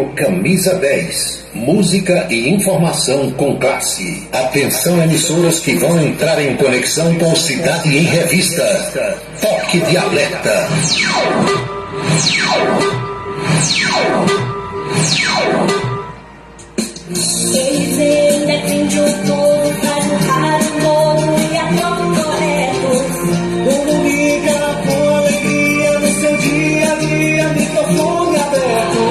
Rádio Camisa 10. Música e informação com classe. Atenção, emissoras que vão entrar em conexão com Cidade em Revista. Toque de alerta. Eles defendem o povo, faz o rádio novo e a todo correto. Comunica com alegria no seu dia a dia, microfone aberto.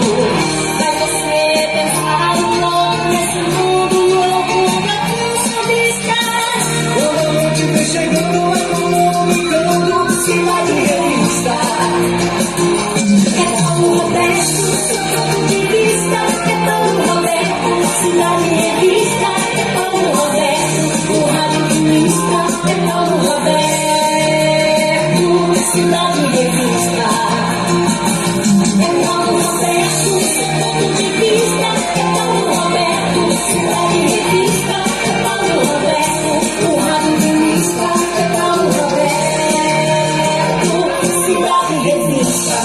Faz você pensar um novo nesse mundo louco da consumista. Quando a noite vem chegando, é comunicando, Cidade em Revista. É Paulo Roberto, seu ponto de vista. É Paulo Roberto, Cidade em Revista. É Paulo Roberto, o radialista. É Paulo Roberto, Cidade em Revista. É Paulo Roberto, seu ponto de vista. É Paulo Roberto, Cidade em Revista. É Paulo Roberto, o radialista. É Paulo Roberto, Cidade em Revista.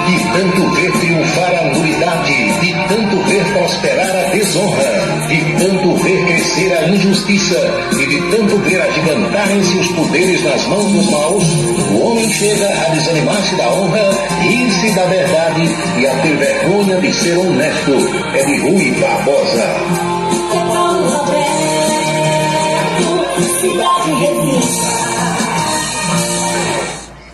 De tanto ver triunfar a nulidade, de tanto ver prosperar a desonra, de tanto ver crescer a injustiça e de tanto ver agigantarem-se os poderes nas mãos dos maus, o homem chega a desanimar-se da honra, rir-se da verdade e a ter vergonha de ser honesto. É de Rui Barbosa. É Paulo Roberto, Cidade em Revista.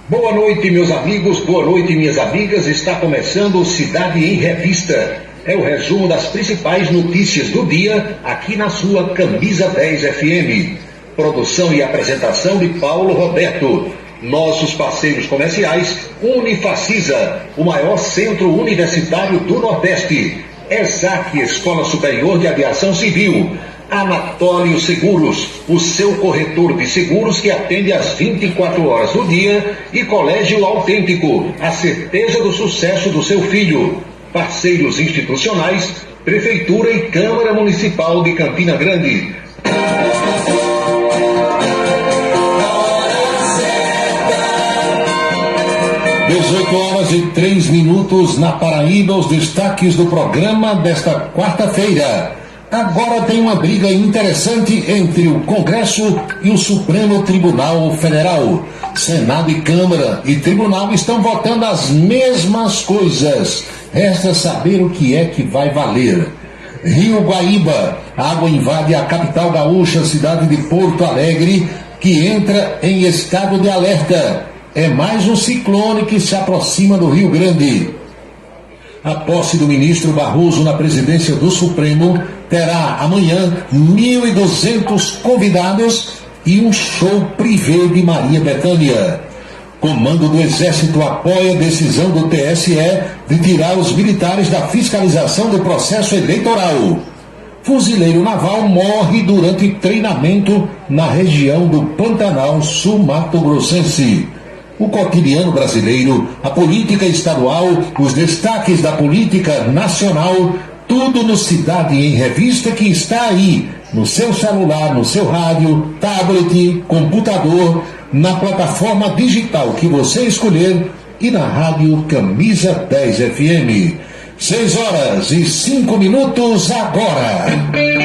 Boa noite, meus amigos, boa noite, minhas amigas. Está começando o Cidade em Revista. É o resumo das principais notícias do dia aqui na sua Camisa 10 FM. Produção e apresentação de Paulo Roberto. Nossos parceiros comerciais: Unifacisa, o maior centro universitário do Nordeste. ESAC, Escola Superior de Aviação Civil. Anatólio Seguros, o seu corretor de seguros que atende às 24 horas do dia, e Colégio Autêntico, a certeza do sucesso do seu filho. Parceiros institucionais: Prefeitura e Câmara Municipal de Campina Grande. 18h03 na Paraíba, os destaques do programa desta quarta-feira. Agora tem uma briga interessante entre o Congresso e o Supremo Tribunal Federal. Senado e Câmara e Tribunal estão votando as mesmas coisas. Resta saber o que é que vai valer. Rio Guaíba, a água invade a capital gaúcha, cidade de Porto Alegre, que entra em estado de alerta. É mais um ciclone que se aproxima do Rio Grande. A posse do ministro Barroso na presidência do Supremo terá amanhã 1.200 convidados e um show privê de Maria Bethânia. Comando do Exército apoia a decisão do TSE de tirar os militares da fiscalização do processo eleitoral. Fuzileiro naval morre durante treinamento na região do Pantanal Sul-Mato-Grossense. O cotidiano brasileiro, a política estadual, os destaques da política nacional, tudo no Cidade em Revista, que está aí, no seu celular, no seu rádio, tablet, computador, na plataforma digital que você escolher e na rádio Camisa 10 FM. 6h05 agora.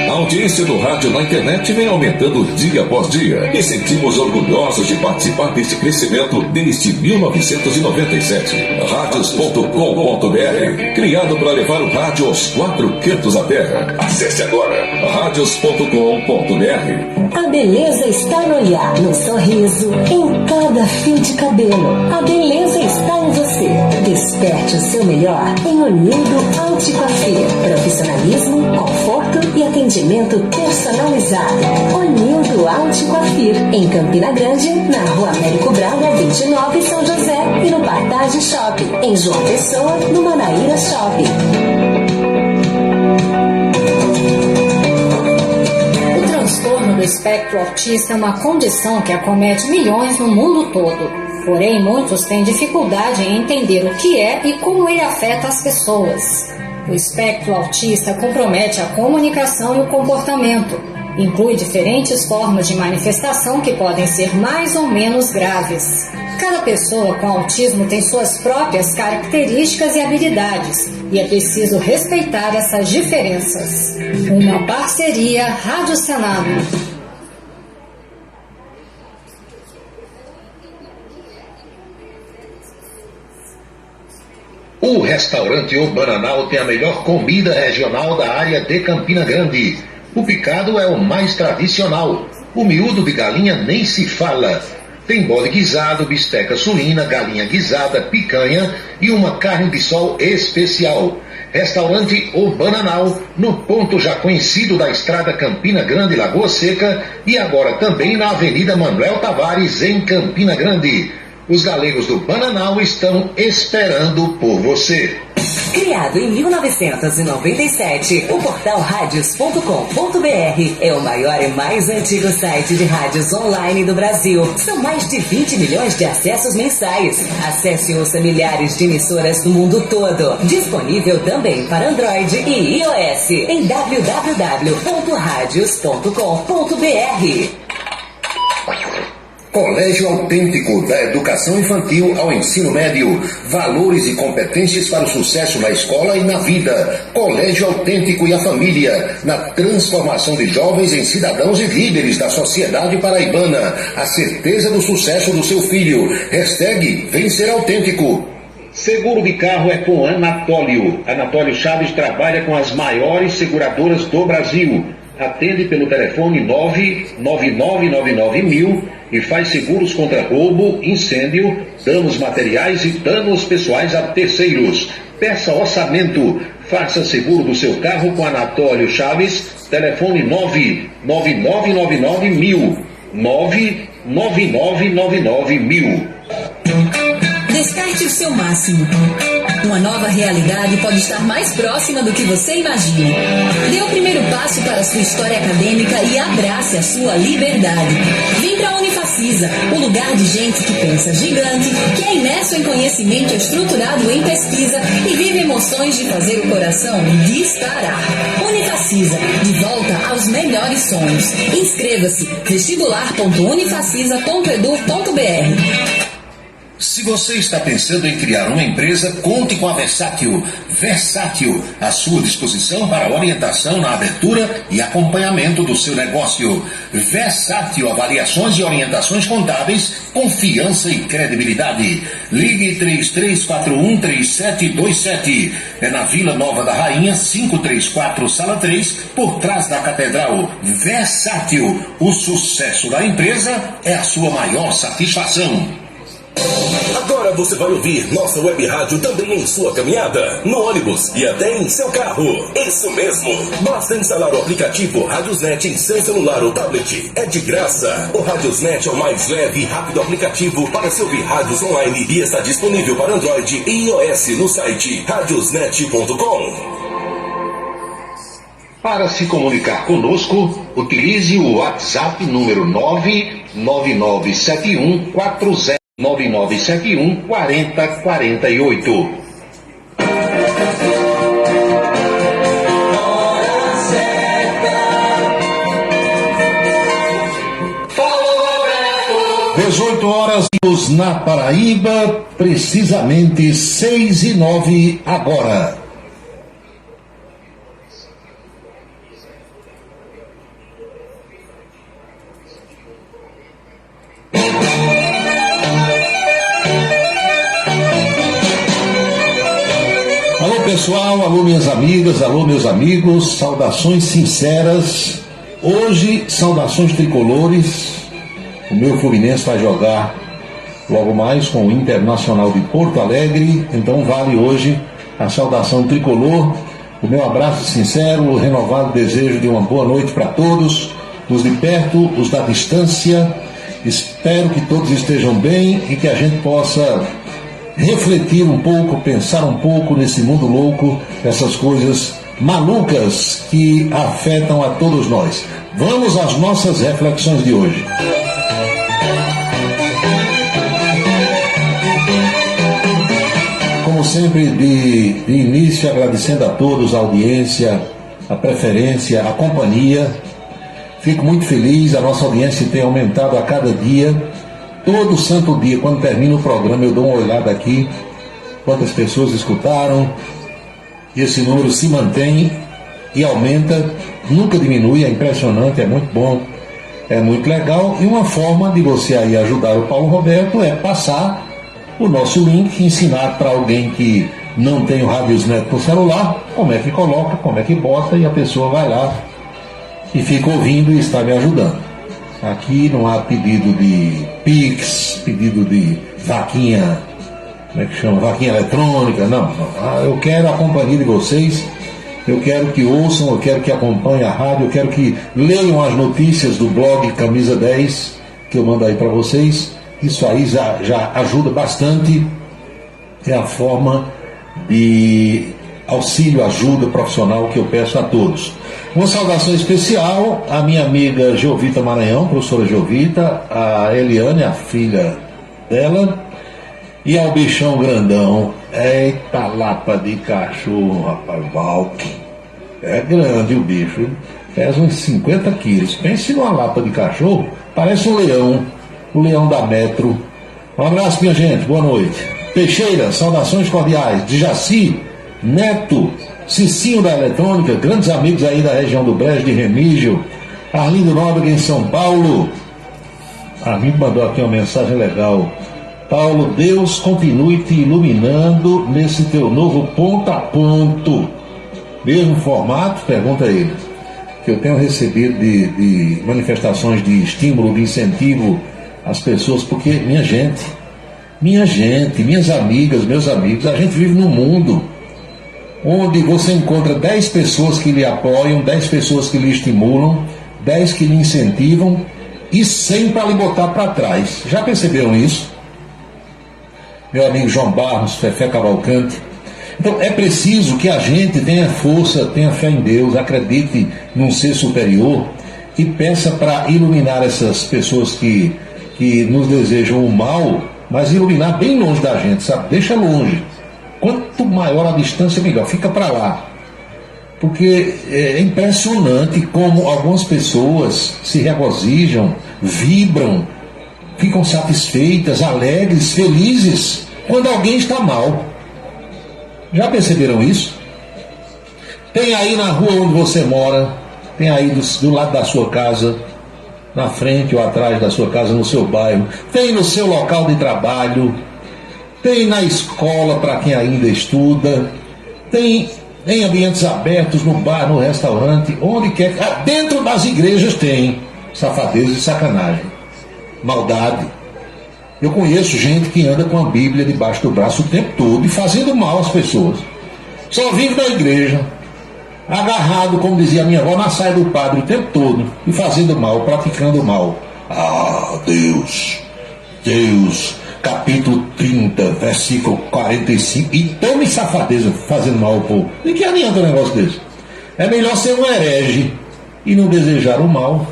A audiência do rádio na internet vem aumentando dia após dia e sentimos orgulhosos de participar deste crescimento desde 1997. Radios.com.br, criado para levar o rádio aos quatro cantos da terra. Acesse agora radios.com.br. A beleza está no olhar, no sorriso, em cada fio de cabelo. A beleza está em você. Desperte o seu melhor em Unido Anticoafir. Profissionalismo, conforto e atendimento personalizado. Onildo Anticoafir, em Campina Grande, na Rua Américo Braga, 29, São José, e no Partage Shopping, em João Pessoa, no Manaíra Shopping. O transtorno do espectro autista é uma condição que acomete milhões no mundo todo. Porém, muitos têm dificuldade em entender o que é e como ele afeta as pessoas. O espectro autista compromete a comunicação e o comportamento. Inclui diferentes formas de manifestação que podem ser mais ou menos graves. Cada pessoa com autismo tem suas próprias características e habilidades, e é preciso respeitar essas diferenças. Uma parceria Rádio Senado. O restaurante O Bananal tem a melhor comida regional da área de Campina Grande. O picado é o mais tradicional. O miúdo de galinha nem se fala. Tem bode guisado, bisteca suína, galinha guisada, picanha e uma carne de sol especial. Restaurante O Bananal, no ponto já conhecido da estrada Campina Grande, Lagoa Seca, e agora também na Avenida Manuel Tavares, em Campina Grande. Os galegos do Bananal estão esperando por você. Criado em 1997, o portal radios.com.br é o maior e mais antigo site de rádios online do Brasil. São mais de 20 milhões de acessos mensais. Acesse e ouça milhares de emissoras do mundo todo. Disponível também para Android e iOS em www.radios.com.br. Colégio Autêntico, da educação infantil ao ensino médio. Valores e competências para o sucesso na escola e na vida. Colégio Autêntico e a família, na transformação de jovens em cidadãos e líderes da sociedade paraibana. A certeza do sucesso do seu filho. Hashtag Vencer Autêntico. Seguro de carro é com Anatólio. Anatólio Chaves trabalha com as maiores seguradoras do Brasil. Atende pelo telefone 99999.000 e faz seguros contra roubo, incêndio, danos materiais e danos pessoais a terceiros. Peça orçamento. Faça seguro do seu carro com Anatólio Chaves. Telefone 99999.000. 99999.000. Desperte o seu máximo. Uma nova realidade pode estar mais próxima do que você imagina. Dê o primeiro passo para a sua história acadêmica e abrace a sua liberdade. Vem para a Unifacisa, o lugar de gente que pensa gigante, que é imerso em conhecimento estruturado em pesquisa e vive emoções de fazer o coração disparar. Unifacisa, de volta aos melhores sonhos. Inscreva-se vestibular.unifacisa.edu.br. Se você está pensando em criar uma empresa, conte com a Versátil. Versátil, à sua disposição para orientação na abertura e acompanhamento do seu negócio. Versátil, avaliações e orientações contábeis, confiança e credibilidade. Ligue 33413727. É na Vila Nova da Rainha, 534, Sala 3, por trás da Catedral. Versátil, o sucesso da empresa é a sua maior satisfação. Agora você vai ouvir nossa web rádio também em sua caminhada, no ônibus e até em seu carro. Isso mesmo. Basta instalar o aplicativo Radiosnet em seu celular ou tablet. É de graça. O Radiosnet é o mais leve e rápido aplicativo para se ouvir rádios online e está disponível para Android e iOS no site radiosnet.com. Para se comunicar conosco, utilize o WhatsApp número 9997140. 9971-4048. Falou, 18 horas na Paraíba, precisamente 6:09 agora. Pessoal, alô minhas amigas, alô meus amigos, saudações sinceras. Hoje, saudações tricolores. O meu Fluminense vai jogar logo mais com o Internacional de Porto Alegre, então vale hoje a saudação tricolor. O meu abraço sincero, o renovado desejo de uma boa noite para todos, os de perto, os da distância. Espero que todos estejam bem e que a gente possa refletir um pouco, pensar um pouco nesse mundo louco, essas coisas malucas que afetam a todos nós. Vamos às nossas reflexões de hoje. Como sempre, de início, agradecendo a todos a audiência, a preferência, a companhia. Fico muito feliz, a nossa audiência tem aumentado a cada dia. Todo santo dia, quando termina o programa, eu dou uma olhada aqui, quantas pessoas escutaram, e esse número se mantém e aumenta, nunca diminui, é impressionante, é muito bom, é muito legal. E uma forma de você aí ajudar o Paulo Roberto é passar o nosso link, ensinar para alguém que não tem o Radiosnet no celular, como é que coloca, como é que bota, e a pessoa vai lá e fica ouvindo e está me ajudando. Aqui não há pedido de Pix, pedido de vaquinha, como é que chama? Vaquinha eletrônica, não. Eu quero a companhia de vocês, eu quero que ouçam, eu quero que acompanhem a rádio, eu quero que leiam as notícias do blog Camisa 10, que eu mando aí para vocês. Isso aí já ajuda bastante, é a forma de auxílio, ajuda profissional que eu peço a todos. Uma saudação especial à minha amiga Geovita Maranhão, professora Geovita, a Eliane, a filha dela, e ao bichão grandão. Eita lapa de cachorro, rapaz, Valk. É grande o bicho, pesa uns 50 quilos. Pense numa lapa de cachorro, parece um leão, o leão da Metro. Um abraço, minha gente, boa noite. Teixeira, saudações cordiais. De Jaci, Neto, Cicinho da Eletrônica, grandes amigos aí da região do Brejo, de Remígio, Arlindo Nóbrega em São Paulo. Arlindo mandou aqui uma mensagem legal. Paulo, Deus continue te iluminando nesse teu novo ponto a ponto. Mesmo formato? Pergunta ele. Que eu tenho recebido de manifestações de estímulo, de incentivo às pessoas, porque, minha gente, minhas amigas, meus amigos, a gente vive num mundo onde você encontra 10 pessoas que lhe apoiam, 10 pessoas que lhe estimulam, 10 que lhe incentivam e 100 para lhe botar para trás. Já perceberam isso? Meu amigo João Barros, Fefé Cavalcante. Então é preciso que a gente tenha força, tenha fé em Deus, acredite num ser superior e peça para iluminar essas pessoas que nos desejam o mal, mas iluminar bem longe da gente, sabe? Deixa longe. Quanto maior a distância, melhor. Fica para lá. Porque é impressionante como algumas pessoas se regozijam, vibram, ficam satisfeitas, alegres, felizes, quando alguém está mal. Já perceberam isso? Tem aí na rua onde você mora, tem aí do lado da sua casa, na frente ou atrás da sua casa, no seu bairro, tem no seu local de trabalho, tem na escola para quem ainda estuda, tem em ambientes abertos, no bar, no restaurante, onde quer. Dentro das igrejas tem safadeza e sacanagem, maldade. Eu conheço gente que anda com a Bíblia debaixo do braço o tempo todo e fazendo mal às pessoas. Só vive na igreja, agarrado, como dizia minha avó, na saia do padre o tempo todo e fazendo mal, praticando mal. Ah, Deus, capítulo 30, versículo 45, e tome safadeza fazendo mal ao povo. E que adianta um negócio desse? É melhor ser um herege e não desejar o mal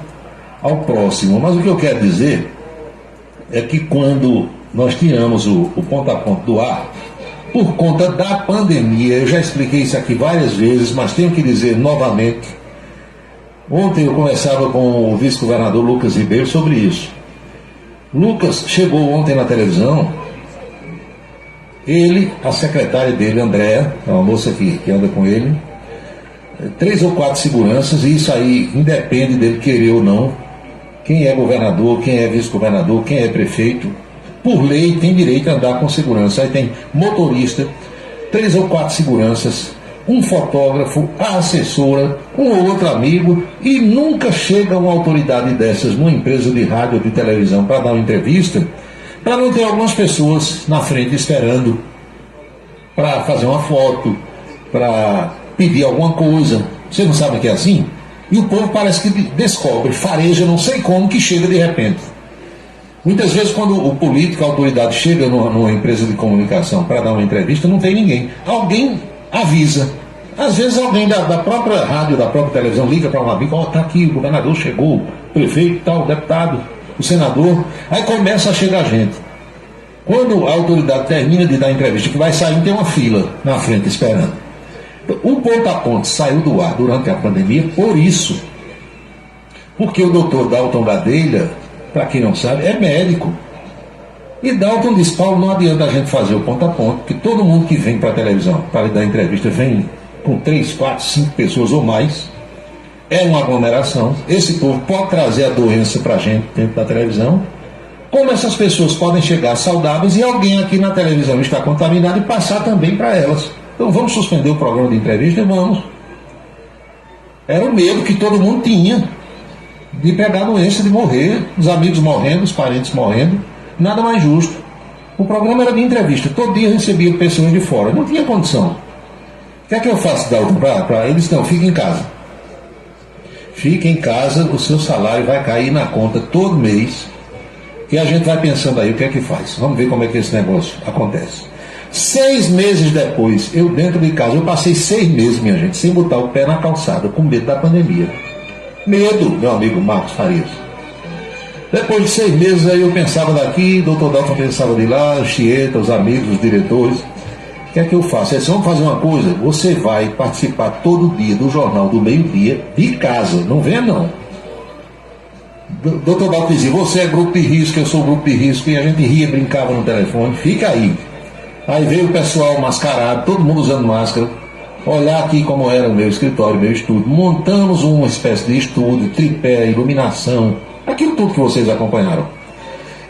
ao próximo. Mas o que eu quero dizer é que quando nós tiramos o ponto a ponto do ar, por conta da pandemia, eu já expliquei isso aqui várias vezes, mas tenho que dizer novamente. Ontem eu conversava com o vice-governador Lucas Ribeiro sobre isso. Lucas chegou ontem na televisão, ele, a secretária dele, Andréa, é uma moça que anda com ele, 3 ou 4 seguranças, e isso aí independe dele querer ou não. Quem é governador, quem é vice-governador, quem é prefeito, por lei tem direito a andar com segurança. Aí tem motorista, 3 ou 4 seguranças, um fotógrafo, a assessora, um ou outro amigo, e nunca chega uma autoridade dessas numa empresa de rádio ou de televisão para dar uma entrevista, para não ter algumas pessoas na frente esperando para fazer uma foto, para pedir alguma coisa. Você não sabe que é assim? E o povo parece que descobre, fareja, não sei como, que chega de repente. Muitas vezes, quando o político, a autoridade, chega numa empresa de comunicação para dar uma entrevista, não tem ninguém. Alguém avisa. Às vezes alguém da própria rádio, da própria televisão, liga para um amigo: está aqui, o governador chegou, o prefeito, tal, o deputado, o senador. Aí começa a chegar gente. Quando a autoridade termina de dar a entrevista, que vai sair, tem uma fila na frente esperando. O ponto a ponto saiu do ar durante a pandemia por isso. Porque o doutor Dalton Gadelha, para quem não sabe, é médico. E Dalton disse: Paulo, não adianta a gente fazer o ponto a ponto, porque todo mundo que vem para a televisão para dar entrevista vem com 3, 4, 5 pessoas ou mais. É uma aglomeração. Esse povo pode trazer a doença para a gente dentro da televisão. Como essas pessoas podem chegar saudáveis e alguém aqui na televisão está contaminado e passar também para elas. Então vamos suspender o programa de entrevista e vamos. Era o medo que todo mundo tinha de pegar a doença, de morrer, os amigos morrendo, os parentes morrendo. Nada mais justo. O programa era de entrevista. Todo dia recebia pessoas de fora. Não tinha condição. O que é que eu faço, Dalton, para eles? Não, fica em casa. Fique em casa, o seu salário vai cair na conta todo mês e a gente vai pensando aí o que é que faz. Vamos ver como é que esse negócio acontece. 6 meses depois, eu dentro de casa, eu passei 6 meses, minha gente, sem botar o pé na calçada, com medo da pandemia. Medo, meu amigo Marcos Farias. Depois de 6 meses aí eu pensava daqui, doutor Dalton pensava de lá, o Chieta, os amigos, os diretores. O que é que eu faço? Vamos fazer uma coisa, você vai participar todo dia do Jornal do Meio-Dia de casa, não venha não. Doutor Dalton dizia: você é grupo de risco, eu sou grupo de risco, e a gente ria, brincava no telefone, fica aí. Aí veio o pessoal mascarado, todo mundo usando máscara, olhar aqui como era o meu escritório, meu estúdio, montamos uma espécie de estúdio, tripé, iluminação, aquilo tudo que vocês acompanharam.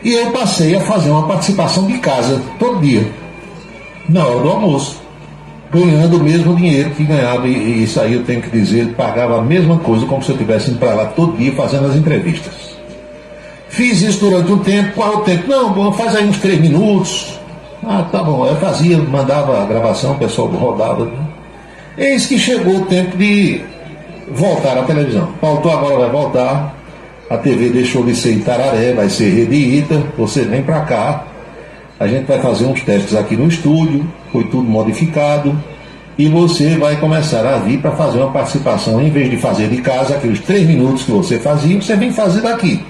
E eu passei a fazer uma participação de casa, todo dia, na hora do almoço, ganhando o mesmo dinheiro que ganhava, e isso aí eu tenho que dizer, pagava a mesma coisa, como se eu estivesse indo para lá todo dia fazendo as entrevistas. Fiz isso durante um tempo. Qual é o tempo? Não, bom, faz aí uns 3 minutos. Ah, tá bom. Eu fazia, mandava a gravação, o pessoal rodava. Eis que chegou o tempo de voltar à televisão. Paulo agora vai voltar, a TV deixou de ser Itararé, vai ser Rede Ita, você vem para cá. A gente vai fazer uns testes aqui no estúdio, foi tudo modificado, e você vai começar a vir para fazer uma participação, em vez de fazer de casa, aqueles 3 minutos que você fazia, você vem fazer daqui.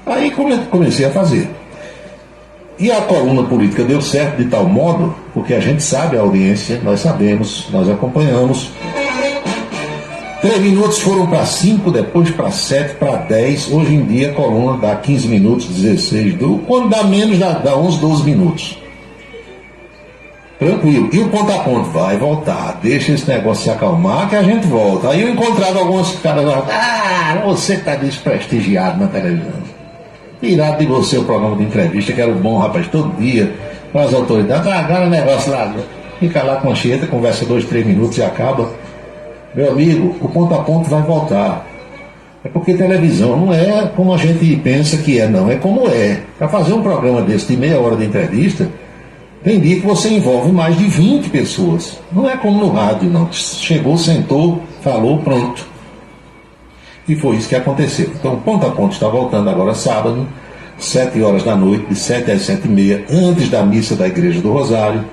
Aí comecei a fazer. E a coluna política deu certo de tal modo, porque a gente sabe a audiência, nós sabemos, nós acompanhamos. 3 minutos foram para 5, depois para 7, para 10. Hoje em dia a coluna dá 15 minutos, 16, quando dá menos dá 11, 12 minutos. Tranquilo. E o ponto a ponto vai voltar, deixa esse negócio se acalmar que a gente volta. Aí eu encontrava alguns caras lá: ah, você está desprestigiado na televisão. Tiraram de você o programa de entrevista, que era o bom, rapaz, todo dia, com as autoridades. Ah, agora o negócio lá, fica lá com a Chieta, conversa 2, 3 minutos e acaba. Meu amigo, o ponto a ponto vai voltar. É porque televisão não é como a gente pensa que é, não. É como é. Para fazer um programa desse de meia hora de entrevista, tem dia que você envolve mais de 20 pessoas. Não é como no rádio, não. Chegou, sentou, falou, pronto. E foi isso que aconteceu. Então, o ponto a ponto está voltando agora sábado, 7 horas da noite, de 7 às 7h30, antes da missa da Igreja do Rosário.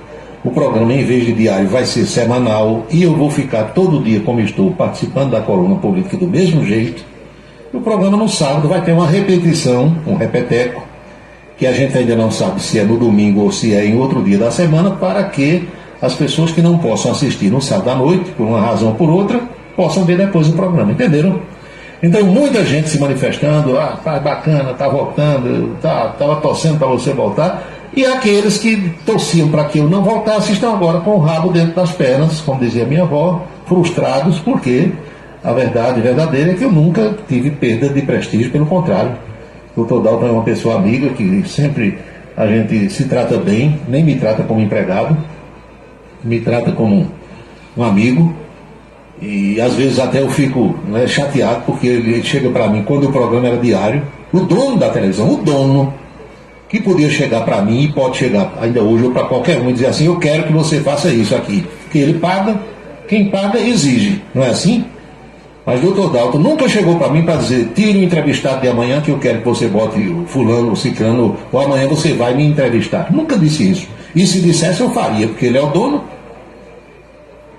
O programa, em vez de diário, vai ser semanal, e eu vou ficar todo dia, como estou, participando da coluna política do mesmo jeito. O programa no sábado vai ter uma repetição, um repeteco, que a gente ainda não sabe se é no domingo ou se é em outro dia da semana, para que as pessoas que não possam assistir no sábado à noite, por uma razão ou por outra, possam ver depois o programa, entenderam? Então, muita gente se manifestando: ah, tá bacana, tá voltando, estava torcendo para você voltar. E aqueles que torciam para que eu não voltasse estão agora com o rabo dentro das pernas, como dizia minha avó, frustrados, porque a verdade verdadeira é que eu nunca tive perda de prestígio, pelo contrário. O Dr. Dalton é uma pessoa amiga, que sempre a gente se trata bem, nem me trata como empregado, me trata como um amigo. E às vezes até eu fico chateado, porque ele chega para mim, quando o programa era diário, o dono da televisão, o dono, que podia chegar para mim e pode chegar ainda hoje ou para qualquer um e dizer assim: eu quero que você faça isso aqui. Porque ele paga, quem paga exige, não é assim? Mas o Dr. Dalton nunca chegou para mim para dizer: tire o entrevistado de amanhã que eu quero que você bote o fulano, o ciclano, ou amanhã você vai me entrevistar. Nunca disse isso. E se dissesse eu faria, porque ele é o dono.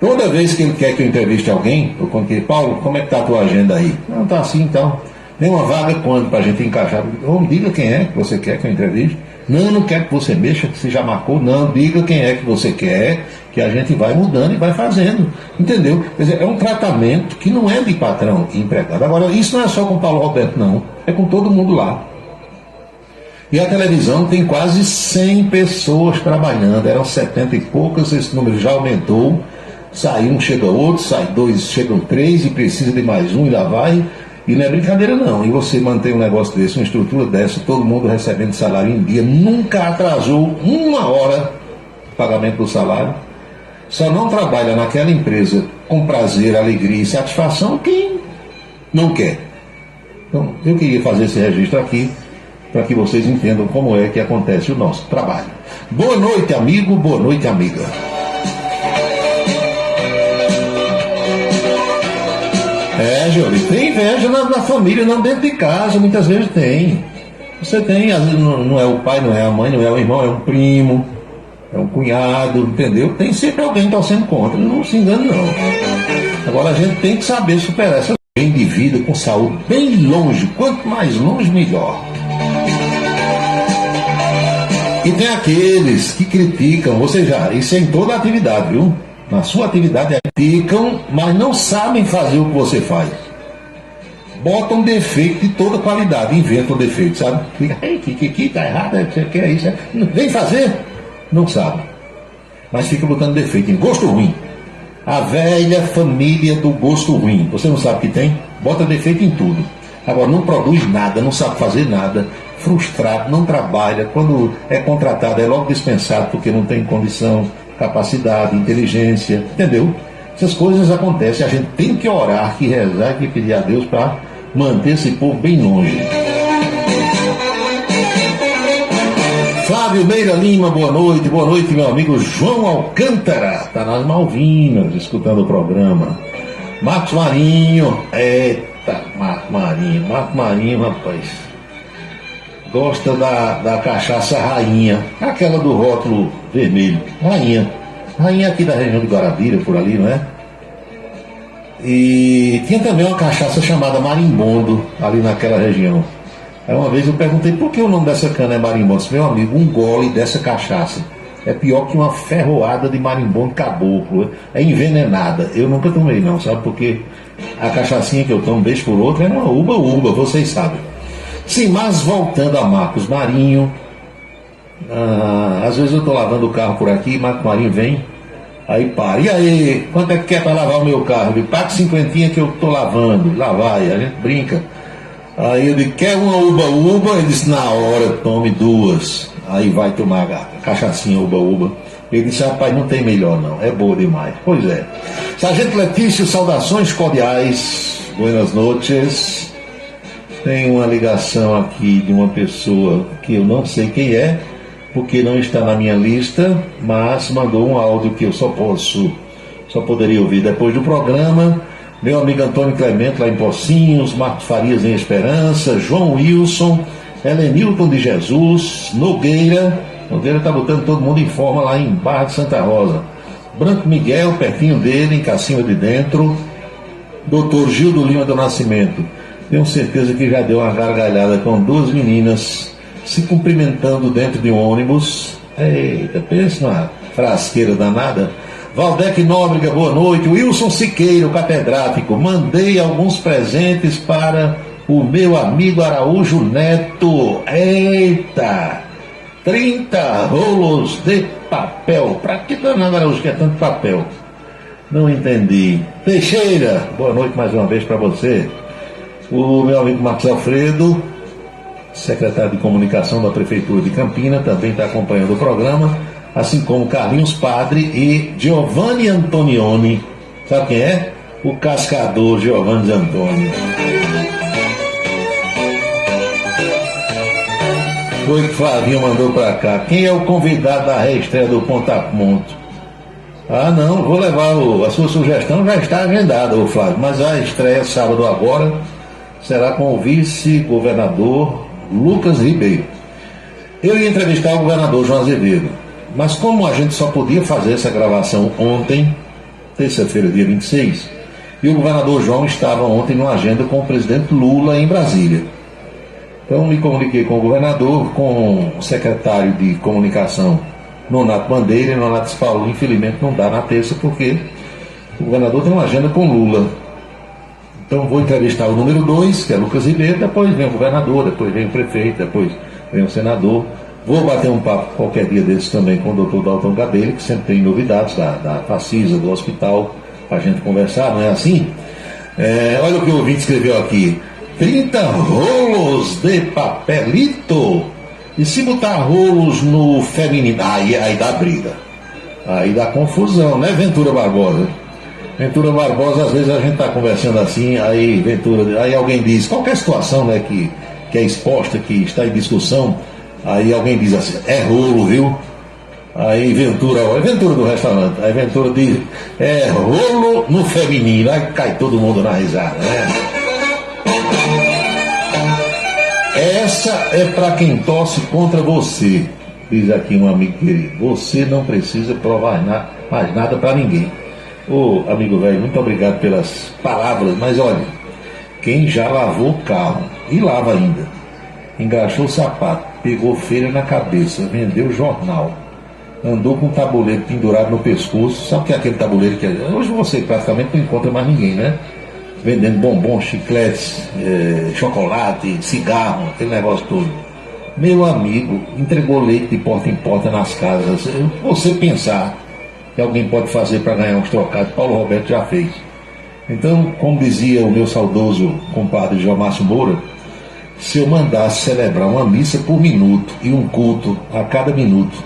Toda vez que ele quer que eu entreviste alguém, eu conto: Paulo, como é que está a tua agenda aí? Não, está assim então. Tem uma vaga quando para a gente encaixar? Diga quem é que você quer que eu entreviste. Não quero que você mexa, que você já marcou. Não, diga quem é que você quer, que a gente vai mudando e vai fazendo. Entendeu? Quer dizer, é um tratamento que não é de patrão e empregado. Agora, isso não é só com o Paulo Roberto, não. É com todo mundo lá. E a televisão tem quase 100 pessoas trabalhando, eram 70 e poucas, esse número já aumentou. Sai um, chega outro, sai dois, chegam três e precisa de mais um e lá vai. E não é brincadeira não. E você mantém um negócio desse, uma estrutura dessa, todo mundo recebendo salário em dia, nunca atrasou uma hora o pagamento do salário. Só não trabalha naquela empresa com prazer, alegria e satisfação quem não quer. Então, eu queria fazer esse registro aqui para que vocês entendam como é que acontece o nosso trabalho. Boa noite, amigo, boa noite, amiga. Júlio, tem inveja na família, não dentro de casa, muitas vezes tem. Você tem, às vezes não é o pai, não é a mãe, não é o irmão, é um primo, é um cunhado, entendeu? Tem sempre alguém torcendo contra, não se engane não. Agora a gente tem que saber superar essa bem de vida, com saúde, bem longe, quanto mais longe melhor. E tem aqueles que criticam, ou seja, isso é em toda a atividade, viu? Na sua atividade criticam, mas não sabem fazer o que você faz. Botam defeito de toda qualidade, inventam defeito, sabe? Fica, que tá errado, você quer isso? Vem fazer? Não sabe. Mas fica botando defeito em gosto ruim. A velha família do gosto ruim. Você não sabe o que tem? Bota defeito em tudo. Agora não produz nada, não sabe fazer nada, frustrado, não trabalha. Quando é contratado é logo dispensado porque não tem condição, capacidade, inteligência, entendeu? Essas coisas acontecem, a gente tem que orar, que rezar, que pedir a Deus para manter esse povo bem longe. Flávio Meira Lima, boa noite meu amigo João Alcântara, está nas Malvinas, escutando o programa. Marcos Marinho, Marcos Marinho, rapaz, gosta da cachaça rainha, aquela do rótulo vermelho, rainha aqui da região de Guarabira, por ali, não é? E tinha também uma cachaça chamada marimbondo, ali naquela região. Aí uma vez eu perguntei por que o nome dessa cana é marimbondo. Disse, meu amigo, um gole dessa cachaça é pior que uma ferroada de marimbondo caboclo, é envenenada. Eu nunca tomei não, sabe? Porque a cachaçinha que eu tomo vez por outra é uma uba, vocês sabem. Sim, mas voltando a Marcos Marinho, às vezes eu estou lavando o carro por aqui, Marcos Marinho vem, aí para, e aí, quanto é que quer para lavar o meu carro? Ele paga 50 que eu estou lavando, lá vai, a gente brinca. Aí ele quer uma uba, ele disse, na hora, tome duas, aí vai tomar a cachaçinha uba. Ele disse, rapaz, não tem melhor não, é boa demais. Pois é. Sargento Letício, saudações cordiais, buenas noites. Tem uma ligação aqui de uma pessoa que eu não sei quem é, porque não está na minha lista, mas mandou um áudio que eu só poderia ouvir depois do programa. Meu amigo Antônio Clemente lá em Pocinhos, Marcos Farias em Esperança, João Wilson, Helenilton de Jesus, Nogueira está botando todo mundo em forma lá em Barra de Santa Rosa. Branco Miguel, pertinho dele, em Cacimba de Dentro, Dr. Gildo Lima do Nascimento. Tenho certeza que já deu uma gargalhada com duas meninas se cumprimentando dentro de um ônibus. Eita, pensa numa frasqueira danada. Valdec Nóbrega, boa noite. Wilson Siqueira, o catedrático. Mandei alguns presentes para o meu amigo Araújo Neto. Eita! 30 rolos de papel. Para que danado, Araújo, que é tanto papel? Não entendi. Teixeira, boa noite mais uma vez para você. O meu amigo Marcos Alfredo, secretário de comunicação da Prefeitura de Campina, também está acompanhando o programa, assim como Carlinhos Padre e Giovanni Antonioni. Sabe quem é? O cascador Giovanni Antônio. Foi que Flavinho mandou para cá. Quem é o convidado da reestreia do Ponto a Ponto? Ah, não, vou levar a sua sugestão, já está agendada, o Flávio, mas a estreia sábado agora será com o vice-governador Lucas Ribeiro. Eu ia entrevistar o governador João Azevedo, mas como a gente só podia fazer essa gravação ontem, terça-feira, dia 26, e o governador João estava ontem numa agenda com o presidente Lula em Brasília. Então me comuniquei com o governador, com o secretário de comunicação Nonato Bandeira e Nonato Paulo. Infelizmente não dá na terça porque o governador tem uma agenda com Lula. Então vou entrevistar o número 2, que é Lucas Ribeiro, depois vem o governador, depois vem o prefeito, depois venho senador. Vou bater um papo qualquer dia desses também com o Dr. Dalton Gadelha, que sempre tem novidades da Facisa, do hospital, para a gente conversar, não é assim? Olha o que o ouvinte escreveu aqui: 30 rolos de papelito. E se botar rolos no feminino, aí dá briga, aí dá confusão, né, Ventura Barbosa? Ventura Barbosa, às vezes a gente está conversando assim, aí alguém diz, qualquer situação, né, que é exposta, que está em discussão, aí alguém diz assim, é rolo, viu? Aí Ventura do restaurante, aí Ventura diz, é rolo no feminino, aí cai todo mundo na risada, né? Essa é para quem torce contra você, diz aqui um amigo querido. Você não precisa provar mais nada para ninguém. Ô amigo velho, muito obrigado pelas palavras, mas olha, quem já lavou o carro, e lava ainda, engraxou o sapato, pegou feira na cabeça, vendeu jornal, andou com um tabuleiro pendurado no pescoço, sabe o que é aquele tabuleiro que hoje você praticamente não encontra mais ninguém, né? Vendendo bombom, chicletes, chocolate, cigarro, aquele negócio todo. Meu amigo, entregou leite de porta em porta nas casas. Você pensar que alguém pode fazer para ganhar uns trocados, Paulo Roberto já fez. Então, como dizia o meu saudoso compadre João Márcio Moura, se eu mandasse celebrar uma missa por minuto e um culto a cada minuto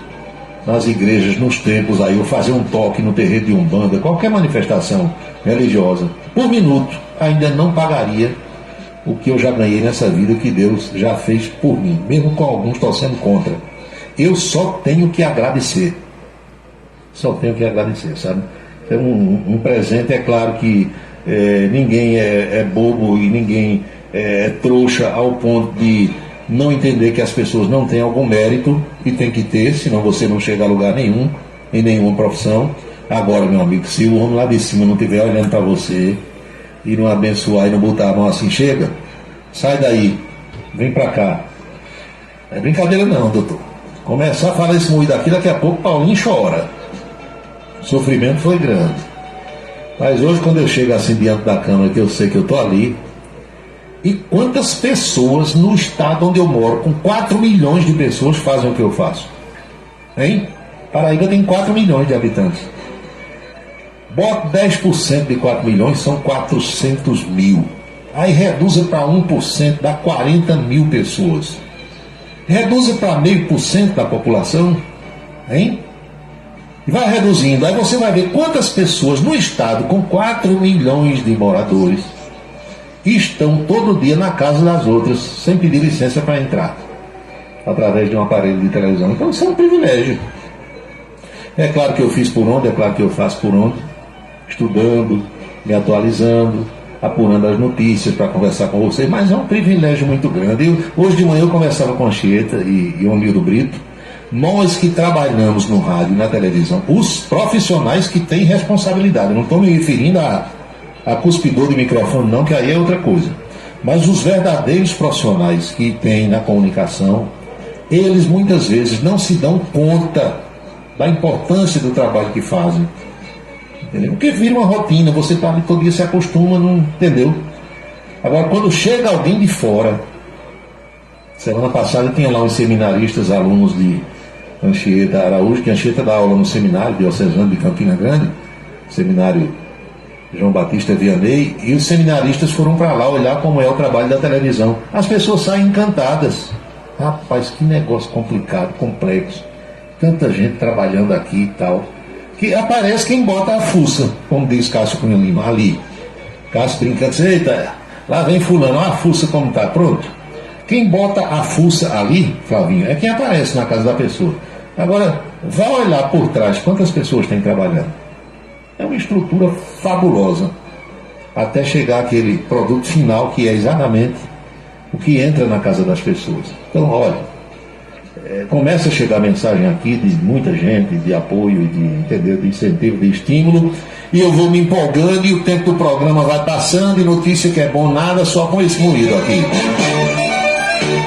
nas igrejas, nos templos, aí eu fazer um toque no terreiro de Umbanda, qualquer manifestação religiosa, por minuto, ainda não pagaria o que eu já ganhei nessa vida, que Deus já fez por mim, mesmo com alguns torcendo contra. Eu só tenho que agradecer. Só tenho que agradecer, sabe? É um presente, é claro que ninguém é bobo e ninguém é trouxa ao ponto de não entender que as pessoas não têm algum mérito, e tem que ter, senão você não chega a lugar nenhum, em nenhuma profissão. Agora, meu amigo, se o homem lá de cima não estiver olhando para você e não abençoar e não botar a mão assim, chega, sai daí, vem para cá. Não é brincadeira não, doutor. Começar a falar esse moído aqui, daqui a pouco Paulinho chora. O sofrimento foi grande. Mas hoje, quando eu chego assim diante da câmera, que eu sei que eu estou ali, e quantas pessoas no estado onde eu moro, com 4 milhões de pessoas, fazem o que eu faço? Hein? Paraíba tem 4 milhões de habitantes. Bota 10% de 4 milhões, são 400 mil. Aí reduza para 1%, dá 40 mil pessoas. Reduza para 0,5% da população, hein? E vai reduzindo. Aí você vai ver quantas pessoas no estado com 4 milhões de moradores estão todo dia na casa das outras, sem pedir licença para entrar, através de um aparelho de televisão. Então isso é um privilégio. É claro que eu fiz por onde, é claro que eu faço por onde, estudando, me atualizando, apurando as notícias para conversar com vocês, mas é um privilégio muito grande. Hoje de manhã eu conversava com a Anchieta e o Nildo Brito, nós que trabalhamos no rádio e na televisão, os profissionais que têm responsabilidade, eu não estou me referindo a cuspidor de microfone não, que aí é outra coisa, mas os verdadeiros profissionais que têm na comunicação, eles muitas vezes não se dão conta da importância do trabalho que fazem, entendeu? Porque vira uma rotina, você está ali todo dia, se acostuma, não entendeu? Agora, quando chega alguém de fora, semana passada tinha lá uns seminaristas, alunos de Anchieta Araújo, que Anchieta dá aula no seminário diocesano de Campina Grande, seminário João Batista Vianney, e os seminaristas foram para lá olhar como é o trabalho da televisão. As pessoas saem encantadas. Rapaz, que negócio complicado, complexo. Tanta gente trabalhando aqui e tal. Que aparece quem bota a fuça, como diz Cássio Cunha Lima, ali. Cássio brincando, eita, lá vem fulano, olha a fuça como está, pronto. Quem bota a fuça ali, Flavinho, é quem aparece na casa da pessoa. Agora, vá olhar por trás quantas pessoas tem trabalhando. É uma estrutura fabulosa, até chegar aquele produto final que é exatamente o que entra na casa das pessoas. Então, olha, começa a chegar mensagem aqui de muita gente, de apoio, de incentivo, de estímulo, e eu vou me empolgando e o tempo do programa vai passando e notícia que é bom nada, só com esse moído aqui.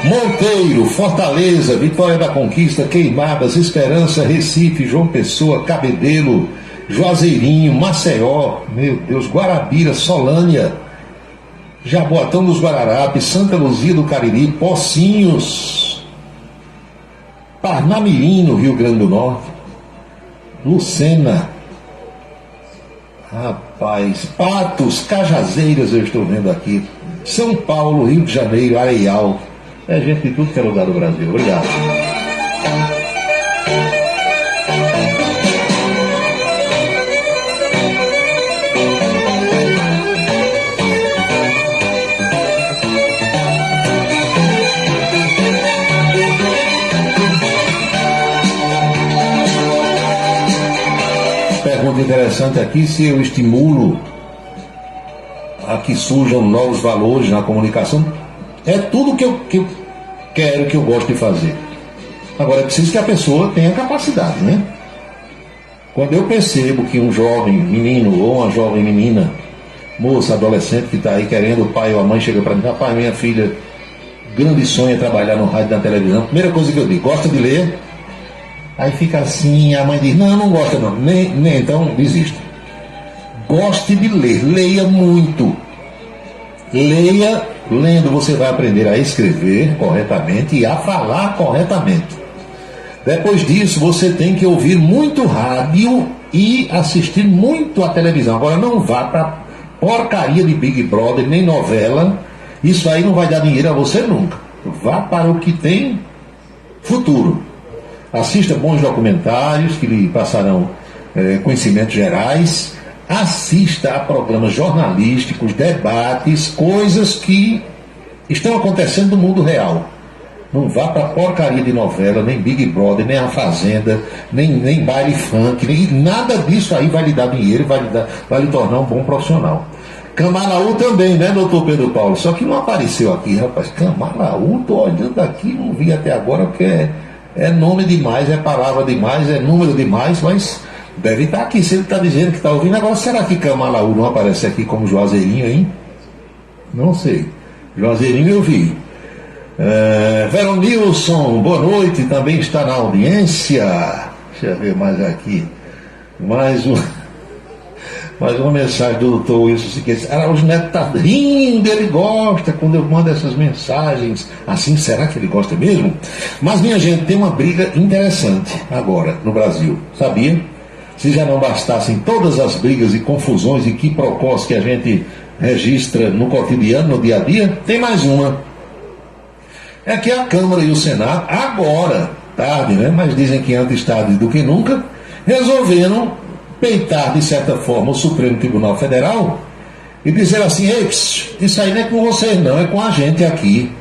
Monteiro, Fortaleza, Vitória da Conquista, Queimadas, Esperança, Recife, João Pessoa, Cabedelo, Juazeirinho, Maceió, meu Deus, Guarabira, Solânia, Jaboatão dos Guararapes, Santa Luzia do Cariri, Pocinhos, Parnamirim, no Rio Grande do Norte. Lucena. Rapaz, Patos, Cajazeiras eu estou vendo aqui. São Paulo, Rio de Janeiro, Areial. É gente de tudo que é lugar do Brasil. Obrigado. Pergunta interessante aqui, se eu estimulo a que surjam novos valores na comunicação. É tudo que eu quero, que eu gosto de fazer. Agora é preciso que a pessoa tenha capacidade, né? Quando eu percebo que um jovem menino ou uma jovem menina, moça, adolescente que está aí querendo, o pai ou a mãe chega para mim, rapaz, minha filha, grande sonho é trabalhar no rádio e na televisão. Primeira coisa que eu digo, gosta de ler? Aí fica assim, a mãe diz, não gosta não, nem então desista. Goste de ler, leia muito. Leia, lendo você vai aprender a escrever corretamente e a falar corretamente. Depois disso você tem que ouvir muito rádio e assistir muito a televisão. Agora não vá para porcaria de Big Brother, nem novela, isso aí não vai dar dinheiro a você nunca. Vá para o que tem futuro. Assista bons documentários que lhe passarão conhecimentos gerais. Assista a programas jornalísticos, debates, coisas que estão acontecendo no mundo real. Não vá para porcaria de novela, nem Big Brother, nem A Fazenda, nem baile funk, nem nada disso aí vai lhe dar dinheiro, vai lhe tornar um bom profissional. Camalaú também, né, doutor Pedro Paulo? Só que não apareceu aqui, rapaz. Camalaú, estou olhando aqui, não vi até agora, porque é nome demais, é palavra demais, é número demais, mas deve estar aqui. Se ele está dizendo que está ouvindo, agora será que Camalaú não aparece aqui como Juazeirinho, hein? Não sei. Juazeirinho eu vi. Veronilson, boa noite, também está na audiência. Deixa eu ver mais aqui. Mais uma mensagem do doutor Wilson Siqueira. Araújo Neto está rindo, ele gosta quando eu mando essas mensagens. Assim, será que ele gosta mesmo? Mas, minha gente, tem uma briga interessante agora no Brasil, sabia? Se já não bastassem todas as brigas e confusões e quiprocós que a gente registra no cotidiano, no dia a dia, tem mais uma. É que a Câmara e o Senado, agora, tarde, né? Mas dizem que antes tarde do que nunca, resolveram peitar, de certa forma, o Supremo Tribunal Federal e dizer assim, isso aí não é com vocês não, é com a gente aqui.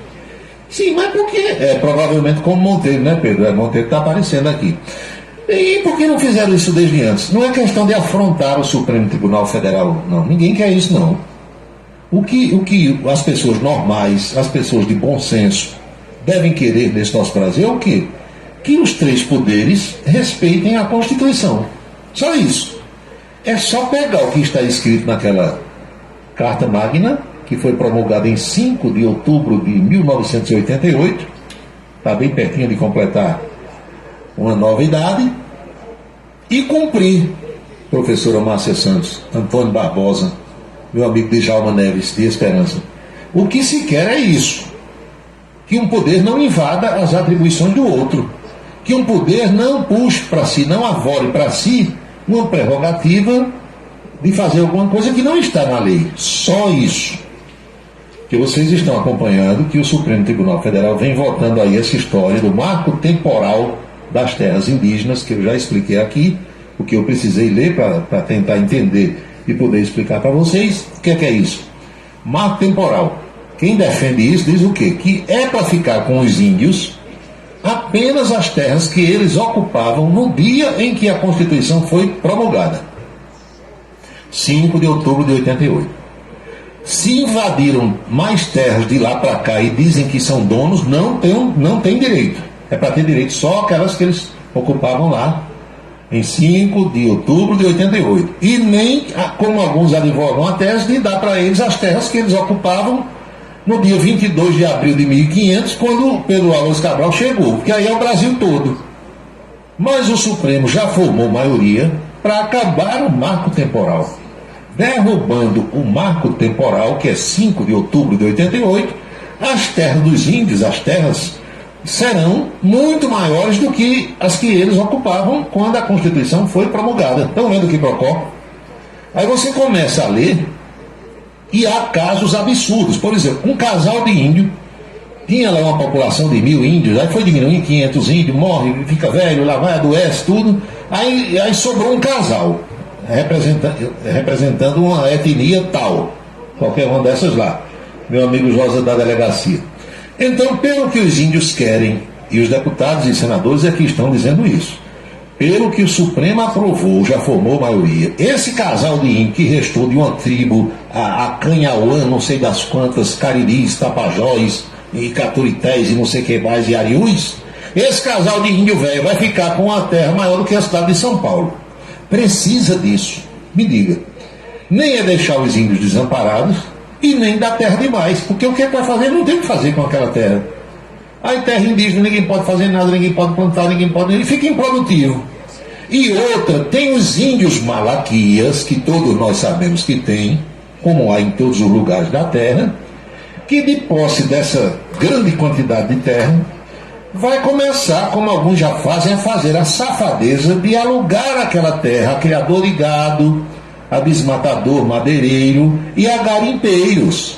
Sim, mas por quê? Provavelmente como Monteiro, né, Pedro? Monteiro está aparecendo aqui. E por que não fizeram isso desde antes? Não é questão de afrontar o Supremo Tribunal Federal, não. Ninguém quer isso, não. O que as pessoas normais, as pessoas de bom senso, devem querer nesse nosso Brasil é o quê? Que os três poderes respeitem a Constituição. Só isso. É só pegar o que está escrito naquela Carta Magna, que foi promulgada em 5 de outubro de 1988, está bem pertinho de completar uma nova idade, e cumprir. Professora Márcia Santos, Antônio Barbosa, meu amigo Djalma Neves de Esperança. O que se quer é isso. Que um poder não invada as atribuições do outro. Que um poder não puxe para si, não avore para si uma prerrogativa de fazer alguma coisa que não está na lei. Só isso. Que vocês estão acompanhando que o Supremo Tribunal Federal vem votando aí essa história do marco temporal das terras indígenas, que eu já expliquei aqui, o que eu precisei ler para tentar entender e poder explicar para vocês. O que é isso? Marco temporal. Quem defende isso diz o quê? Que é para ficar com os índios apenas as terras que eles ocupavam no dia em que a Constituição foi promulgada. 5 de outubro de 88. Se invadiram mais terras de lá para cá e dizem que são donos, não tem direito. É para ter direito só aquelas que eles ocupavam lá em 5 de outubro de 88. E nem, como alguns advogam a tese, de dar para eles as terras que eles ocupavam no dia 22 de abril de 1500, quando Pedro Álvares Cabral chegou, porque aí é o Brasil todo. Mas o Supremo já formou maioria para acabar o marco temporal, derrubando o marco temporal, que é 5 de outubro de 88, as terras dos índios, as terras serão muito maiores do que as que eles ocupavam quando a Constituição foi promulgada. Estão vendo que procó? Aí você começa a ler e há casos absurdos. Por exemplo, um casal de índio tinha lá uma população de 1.000 índios, aí foi diminuindo 500 índios, morre, fica velho, lá vai, adoece, tudo. Aí sobrou um casal representando uma etnia tal, qualquer uma dessas lá. Meu amigo Josa da delegacia. Então, pelo que os índios querem, e os deputados e senadores aqui estão dizendo isso, pelo que o Supremo aprovou, já formou maioria, esse casal de índio que restou de uma tribo, a Canhauã, não sei das quantas, Cariris, Tapajós, e Caturités, e não sei que mais, e Ariús, esse casal de índio velho vai ficar com uma terra maior do que a cidade de São Paulo. Precisa disso, me diga. Nem é deixar os índios desamparados, e nem dar terra demais, porque o que vai fazer? Não tem o que fazer com aquela terra. Aí terra indígena, ninguém pode fazer nada, ninguém pode plantar, ninguém pode... Ele fica improdutivo. E outra, tem os índios malaquias, que todos nós sabemos que tem, como há em todos os lugares da terra, que de posse dessa grande quantidade de terra, vai começar, como alguns já fazem, a fazer a safadeza de alugar aquela terra a criador de gado, a desmatador madeireiro e a garimpeiros.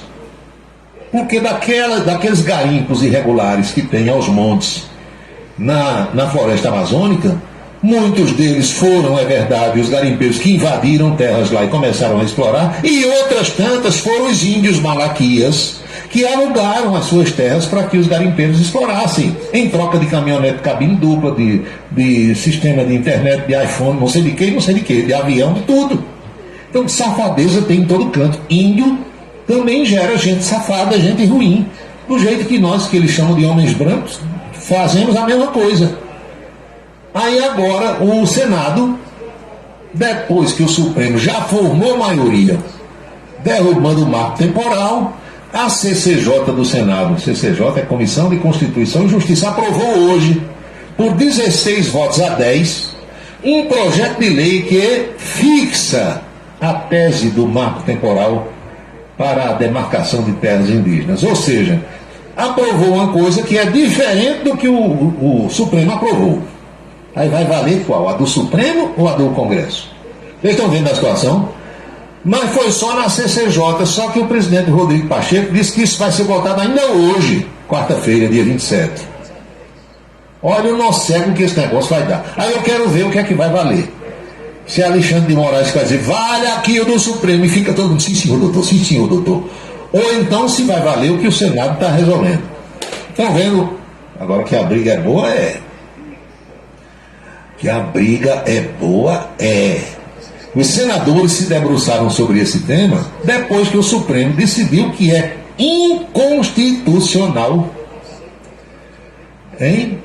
Porque daqueles garimpos irregulares que tem aos montes na floresta amazônica, muitos deles foram, é verdade, os garimpeiros que invadiram terras lá e começaram a explorar, e outras tantas foram os índios malaquias que alugaram as suas terras para que os garimpeiros explorassem, em troca de caminhonete de cabine dupla, de sistema de internet, de iPhone, não sei de que, de avião, de tudo. Então, safadeza tem em todo canto. Índio também gera gente safada, gente ruim. Do jeito que nós, que eles chamam de homens brancos, fazemos a mesma coisa. Aí agora o Senado, depois que o Supremo já formou maioria, derrubando o marco temporal, a CCJ do Senado, CCJ é Comissão de Constituição e Justiça, aprovou hoje, por 16 votos a 10, um projeto de lei que fixa a tese do marco temporal para a demarcação de terras indígenas. Ou seja, aprovou uma coisa que é diferente do que o Supremo aprovou. Aí vai valer qual? A do Supremo ou a do Congresso? Vocês estão vendo a situação? Mas foi só na CCJ, só que o presidente Rodrigo Pacheco disse que isso vai ser votado ainda hoje, quarta-feira, dia 27. Olha o nó cego que esse negócio vai dar. Aí eu quero ver o que é que vai valer. Se Alexandre de Moraes vai dizer, vale aqui o do Supremo, e fica todo mundo, sim senhor doutor. Ou então se vai valer o que o Senado está resolvendo. Estão vendo? Agora que a briga é boa, é. Que a briga é boa, é. Os senadores se debruçaram sobre esse tema depois que o Supremo decidiu que é inconstitucional, hein?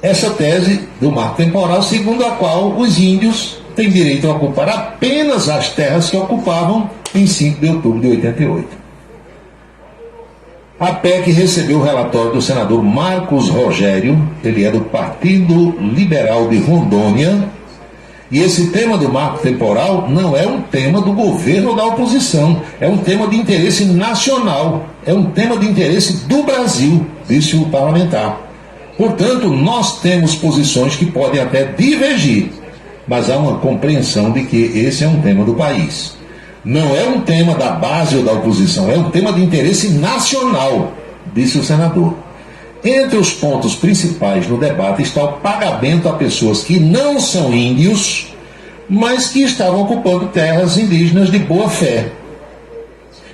Essa tese do marco temporal, segundo a qual os índios têm direito a ocupar apenas as terras que ocupavam em 5 de outubro de 88. A PEC recebeu o relatório do senador Marcos Rogério, ele é do Partido Liberal de Rondônia, e esse tema do marco temporal não é um tema do governo ou da oposição, é um tema de interesse nacional, é um tema de interesse do Brasil, disse o parlamentar. Portanto, nós temos posições que podem até divergir, mas há uma compreensão de que esse é um tema do país. Não é um tema da base ou da oposição, é um tema de interesse nacional, disse o senador. Entre os pontos principais no debate está o pagamento a pessoas que não são índios, mas que estavam ocupando terras indígenas de boa fé.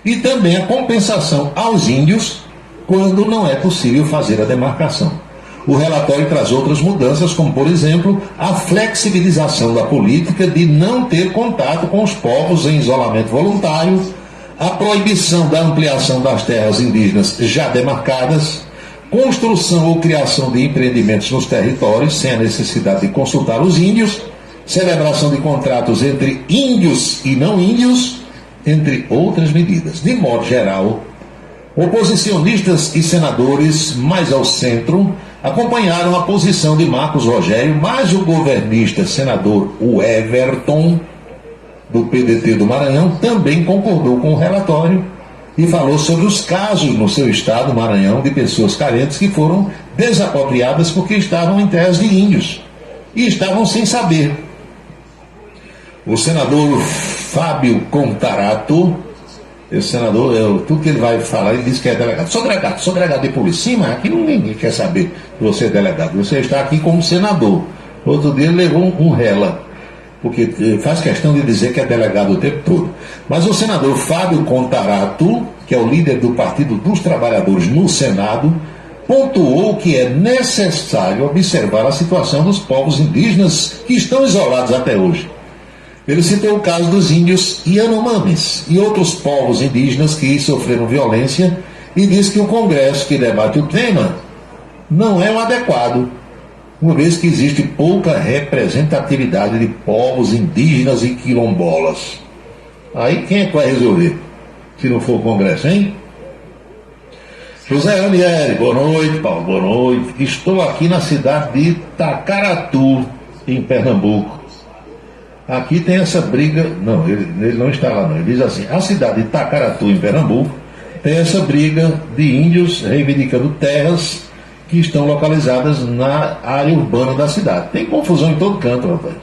E também a compensação aos índios quando não é possível fazer a demarcação. O relatório traz outras mudanças, como, por exemplo, a flexibilização da política de não ter contato com os povos em isolamento voluntário, a proibição da ampliação das terras indígenas já demarcadas, construção ou criação de empreendimentos nos territórios sem a necessidade de consultar os índios, celebração de contratos entre índios e não índios, entre outras medidas. De modo geral, oposicionistas e senadores mais ao centro acompanharam a posição de Marcos Rogério, mas o governista senador Everton, do PDT do Maranhão, também concordou com o relatório e falou sobre os casos no seu estado, Maranhão, de pessoas carentes que foram desapropriadas porque estavam em terras de índios e estavam sem saber. O senador Fábio Contarato, esse senador, tudo que ele vai falar, ele diz que é delegado. Sou delegado de polícia. Sim, mas aqui ninguém quer saber que você é delegado. Você está aqui como senador. Outro dia ele levou um rela, porque faz questão de dizer que é delegado o tempo todo. Mas o senador Fábio Contarato, que é o líder do Partido dos Trabalhadores no Senado, pontuou que é necessário observar a situação dos povos indígenas que estão isolados até hoje. Ele citou o caso dos índios Yanomamis e outros povos indígenas que sofreram violência e diz que o Congresso que debate o tema não é o adequado, uma vez que existe pouca representatividade de povos indígenas e quilombolas. Aí quem é que vai resolver, se não for o Congresso, hein? José Anieri, boa noite, Paulo, boa noite. Estou aqui na cidade de Tacaratu, em Pernambuco. Aqui tem essa briga, não, ele não está lá não, ele diz assim, a cidade de Tacaratu, em Pernambuco, tem essa briga de índios reivindicando terras que estão localizadas na área urbana da cidade. Tem confusão em todo canto, rapaz.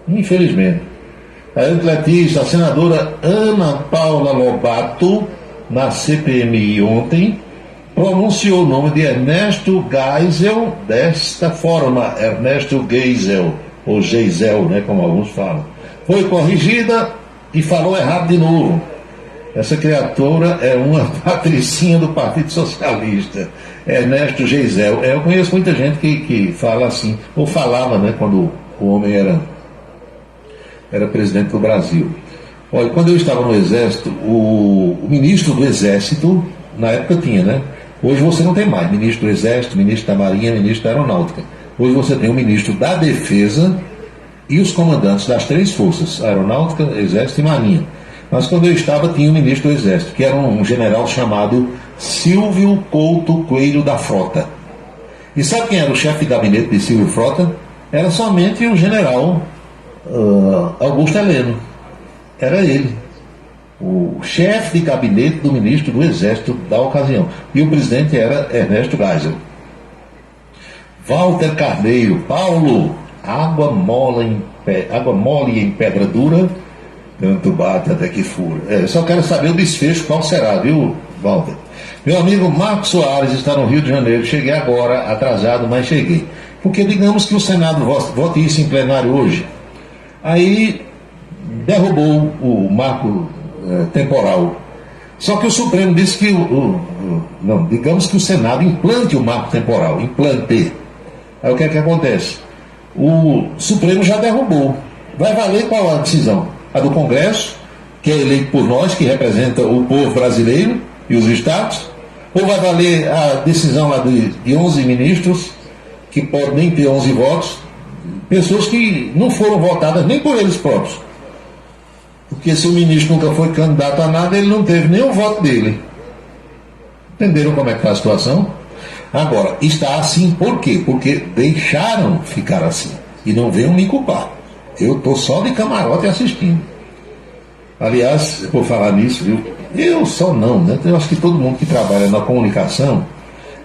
Infelizmente. A atletista, a senadora Ana Paula Lobato, na CPMI ontem, pronunciou o nome de Ernesto Geisel desta forma, Ernesto Geisel, ou Geisel, né, como alguns falam. Foi corrigida e falou errado de novo. Essa criatura é uma patricinha do Partido Socialista, Ernesto Geisel. Eu conheço muita gente que fala assim, ou falava, né, quando o homem era presidente do Brasil. Olha, quando eu estava no Exército, o ministro do Exército, na época tinha, né? Hoje você não tem mais ministro do Exército, ministro da Marinha, ministro da Aeronáutica. Hoje você tem o ministro da Defesa e os comandantes das três forças, Aeronáutica, Exército e Marinha. Mas quando eu estava, tinha o ministro do Exército, que era um general chamado Silvio Couto Coelho da Frota. E sabe quem era o chefe de gabinete de Silvio Frota? Era somente o general Augusto Heleno. Era ele, o chefe de gabinete do ministro do Exército da ocasião. E o presidente era Ernesto Geisel. Walter Carneiro, Paulo, água mole em pedra dura, tanto bate até que fura. Eu só quero saber o desfecho, qual será, viu, Walter? Meu amigo Marcos Soares está no Rio de Janeiro. Cheguei agora, atrasado, mas cheguei. Porque digamos que o Senado vote isso em plenário hoje. Aí derrubou o marco temporal. Só que o Supremo disse que não, digamos que o Senado implante o marco temporal, implante. Aí o que é que acontece? O Supremo já derrubou. Vai valer qual a decisão? A do Congresso, que é eleito por nós, que representa o povo brasileiro e os estados? Ou vai valer a decisão lá de 11 ministros, que podem nem ter 11 votos, pessoas que não foram votadas nem por eles próprios? Porque se o ministro nunca foi candidato a nada, ele não teve nem o voto dele. Entenderam como é que está a situação? Agora, está assim por quê? Porque deixaram ficar assim. E não venham me culpar. Eu estou só de camarote assistindo. Aliás, por falar nisso, viu? Eu só não, né? Eu acho que todo mundo que trabalha na comunicação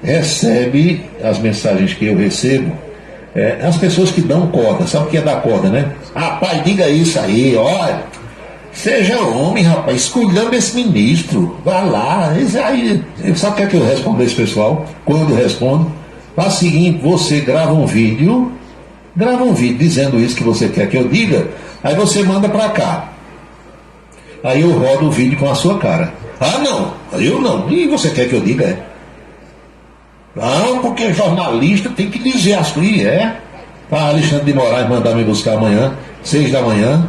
recebe as mensagens que eu recebo. As pessoas que dão corda, sabe o que é dar corda, né? Rapaz, diga isso aí, olha. Seja homem, rapaz, escolhendo esse ministro, vá lá. Aí, sabe o que é que eu respondo a esse pessoal? Quando eu respondo, faz o seguinte: você grava um vídeo dizendo isso que você quer que eu diga, aí você manda pra cá. Aí eu rodo o vídeo com a sua cara. Ah, não, eu não. E você quer que eu diga? Não, porque jornalista tem que dizer as coisas, Alexandre de Moraes mandar me buscar amanhã, 6 da manhã,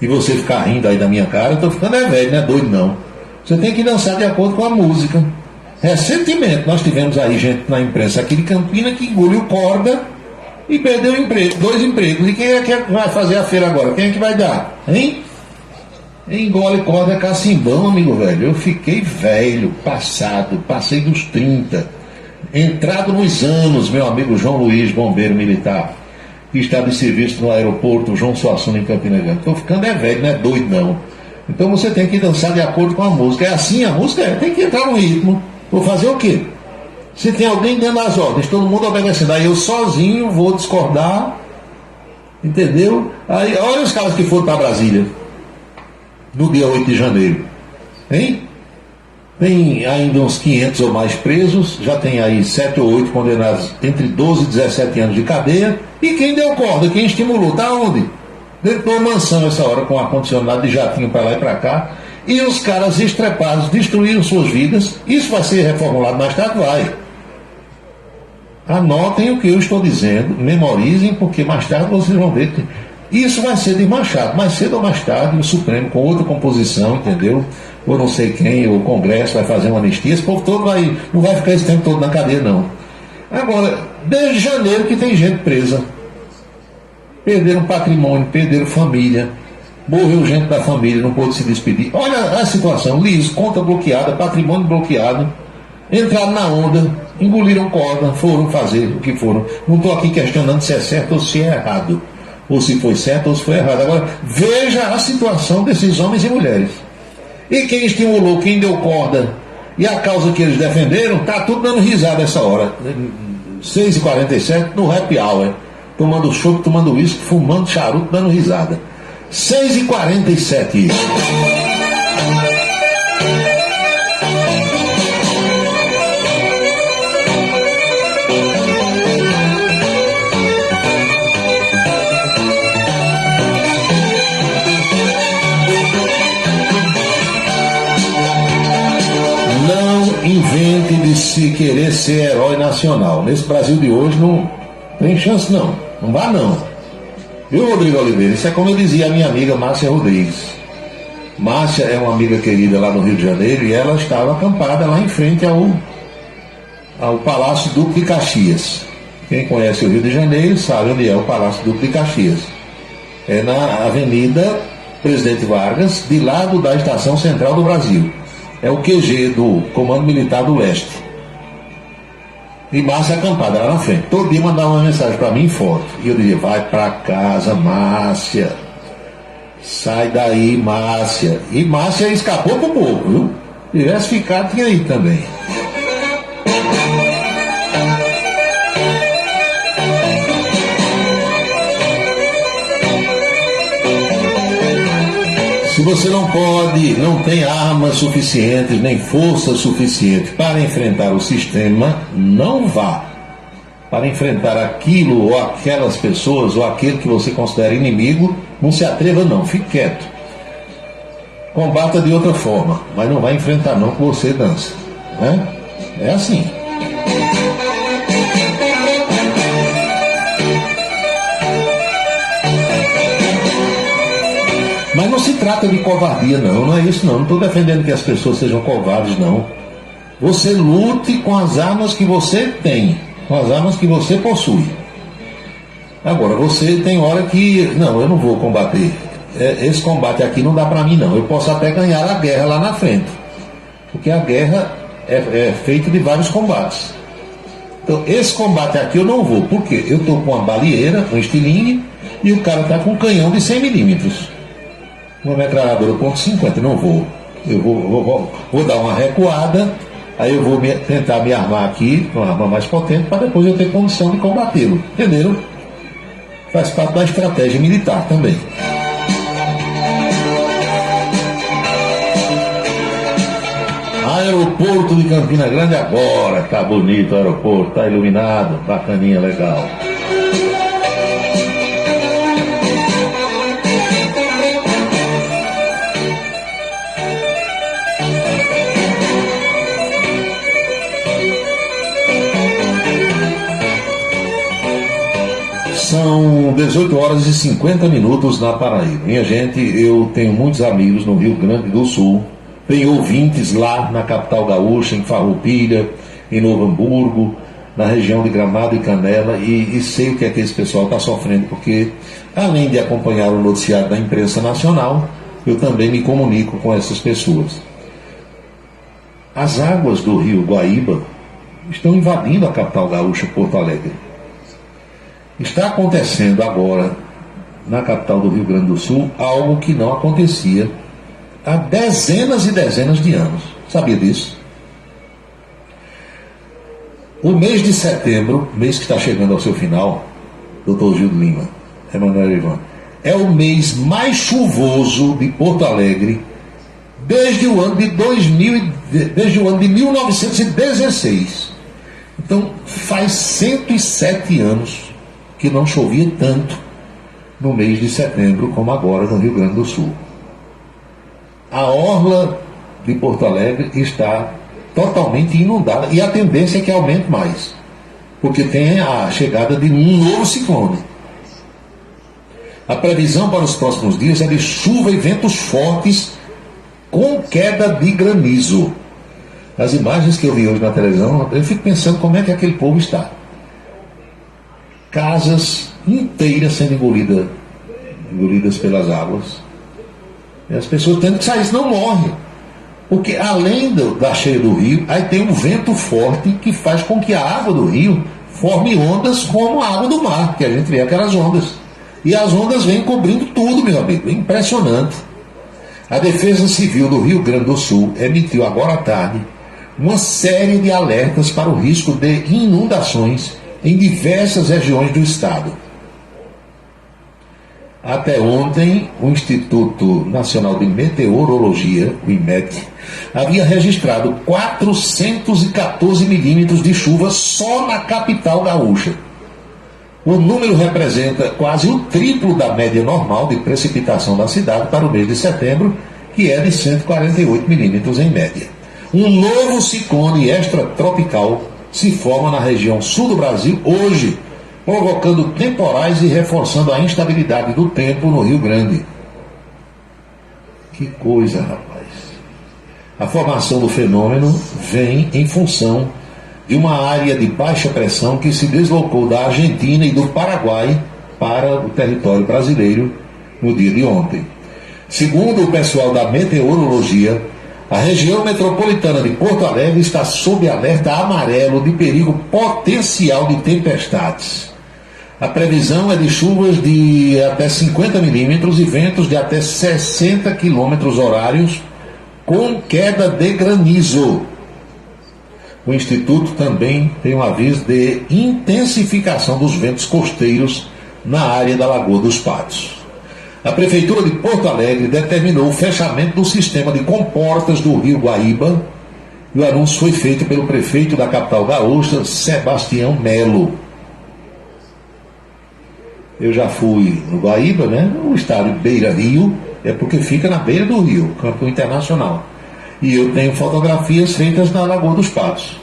e você ficar rindo aí da minha cara, eu tô ficando velho, não é doido não. Você tem que dançar de acordo com a música. Recentemente nós tivemos aí gente na imprensa aqui de Campina que engoliu corda e perdeu o emprego, 2 empregos. E quem é que vai fazer a feira agora? Quem é que vai dar? Hein? Engole corda é cacimbão, amigo velho. Eu fiquei velho, passei dos 30. Entrado nos anos, meu amigo João Luiz, bombeiro militar, que está de serviço no aeroporto João Suassuna, em Campina Grande. Estou ficando velho, não é doido não. Então você tem que dançar de acordo com a música. É assim a música? Tem que entrar no ritmo. Vou fazer o quê? Se tem alguém dando as ordens, todo mundo obedecendo, aí eu sozinho vou discordar, entendeu? Aí olha os caras que foram para Brasília no dia 8 de janeiro, hein? Tem ainda uns 500 ou mais presos, já tem aí 7 ou 8 condenados entre 12 e 17 anos de cadeia. E quem deu corda, quem estimulou, tá onde? Dentro de uma mansão essa hora, com ar-condicionado de jatinho para lá e para cá. E os caras estrepados destruíram suas vidas. Isso vai ser reformulado mais tarde? Vai. Anotem o que eu estou dizendo, memorizem, porque mais tarde vocês vão ver que isso vai ser desmanchado. Mais cedo ou mais tarde, o Supremo, com outra composição, entendeu? Ou não sei quem, o Congresso vai fazer uma anistia. Esse povo todo não vai ficar esse tempo todo na cadeia, não. Agora, desde janeiro que tem gente presa. Perderam patrimônio, perderam família. Morreu gente da família, não pôde se despedir. Olha a situação, Liz, conta bloqueada, patrimônio bloqueado. Entraram na onda, engoliram corda, foram fazer o que foram. Não estou aqui questionando se é certo ou se é errado. Ou se foi certo ou se foi errado. Agora, veja a situação desses homens e mulheres. E quem estimulou, quem deu corda e a causa que eles defenderam, está tudo dando risada essa hora. 6h47 no happy hour. Tomando chopp, tomando uísque, fumando charuto, dando risada. 6h47. Invente de se querer ser herói nacional. Nesse Brasil de hoje não tem chance não. Não vá não. Viu, Rodrigo Oliveira? Isso é como eu dizia a minha amiga Márcia Rodrigues. Márcia é uma amiga querida lá no Rio de Janeiro e ela estava acampada lá em frente ao Palácio Duque de Caxias. Quem conhece o Rio de Janeiro sabe onde é o Palácio Duque de Caxias. É na Avenida Presidente Vargas, de lado da Estação Central do Brasil. É o QG do Comando Militar do Leste. E Márcia acampada lá na frente. Todo dia mandava uma mensagem para mim em foto. E eu dizia, vai para casa, Márcia. Sai daí, Márcia. E Márcia escapou por pouco, viu? Se tivesse ficado, tinha ido também. Se você não tem armas suficientes, nem força suficiente para enfrentar o sistema, não vá. Para enfrentar aquilo ou aquelas pessoas ou aquele que você considera inimigo, não se atreva não, fique quieto. Combata de outra forma, mas não vai enfrentar não que você dança, né? É assim. Mas não se trata de covardia não é isso não estou defendendo que as pessoas sejam covardes não. Você lute com as armas que você tem, com as armas que você possui. Agora, você tem hora que, não, eu não vou combater, esse combate aqui não dá para mim não, eu posso até ganhar a guerra lá na frente, porque a guerra é feita de vários combates. Então, esse combate aqui eu não vou, porque eu estou com uma balieira, um estilingue, e o cara está com um canhão de 100 milímetros. Uma metralhadora .50, não vou. Eu vou dar uma recuada, aí eu vou tentar me armar aqui com uma arma mais potente para depois eu ter condição de combatê-lo. Entenderam? Faz parte da estratégia militar também. Aeroporto de Campina Grande agora, tá bonito o aeroporto, tá iluminado, bacaninha, legal. São 18 horas e 50 minutos na Paraíba. Minha gente, eu tenho muitos amigos no Rio Grande do Sul, tenho ouvintes lá na capital gaúcha, em Farroupilha, em Novo Hamburgo, na região de Gramado e Canela, e sei o que é que esse pessoal está sofrendo, porque além de acompanhar o noticiário da imprensa nacional, eu também me comunico com essas pessoas. As águas do rio Guaíba estão invadindo a capital gaúcha, Porto Alegre. Está acontecendo agora, na capital do Rio Grande do Sul, algo que não acontecia há dezenas e dezenas de anos. Sabia disso? O mês de setembro, mês que está chegando ao seu final, Dr. Gildo Lima, Emanuel Ivan, é o mês mais chuvoso de Porto Alegre desde o ano de 1916. Então, faz 107 anos que não chovia tanto no mês de setembro como agora no Rio Grande do Sul. A orla de Porto Alegre está totalmente inundada e a tendência é que aumente mais, porque tem a chegada de um novo ciclone. A previsão para os próximos dias é de chuva e ventos fortes com queda de granizo. As imagens que eu vi hoje na televisão, eu fico pensando como é que aquele povo está. Casas inteiras sendo engolidas pelas águas. E as pessoas tendo que sair, senão morrem. Porque além da cheia do rio, aí tem um vento forte que faz com que a água do rio forme ondas como a água do mar, que a gente vê aquelas ondas. E as ondas vêm cobrindo tudo, meu amigo. É impressionante. A Defesa Civil do Rio Grande do Sul emitiu agora à tarde uma série de alertas para o risco de inundações em diversas regiões do estado. Até ontem, o Instituto Nacional de Meteorologia, o IMET, havia registrado 414 milímetros de chuva só na capital gaúcha. O número representa quase o triplo da média normal de precipitação da cidade para o mês de setembro, que é de 148 milímetros em média. Um novo ciclone extratropical se forma na região sul do Brasil hoje, provocando temporais e reforçando a instabilidade do tempo no Rio Grande. Que coisa, rapaz. A formação do fenômeno vem em função de uma área de baixa pressão que se deslocou da Argentina e do Paraguai para o território brasileiro no dia de ontem. Segundo o pessoal da meteorologia, a região metropolitana de Porto Alegre está sob alerta amarelo de perigo potencial de tempestades. A previsão é de chuvas de até 50 milímetros e ventos de até 60 quilômetros horários, com queda de granizo. O Instituto também tem um aviso de intensificação dos ventos costeiros na área da Lagoa dos Patos. A Prefeitura de Porto Alegre determinou o fechamento do sistema de comportas do Rio Guaíba e o anúncio foi feito pelo prefeito da capital gaúcha, Sebastião Melo. Eu já fui no Guaíba, né? O estádio Beira Rio, é porque fica na beira do rio, campo internacional. E eu tenho fotografias feitas na Lagoa dos Patos,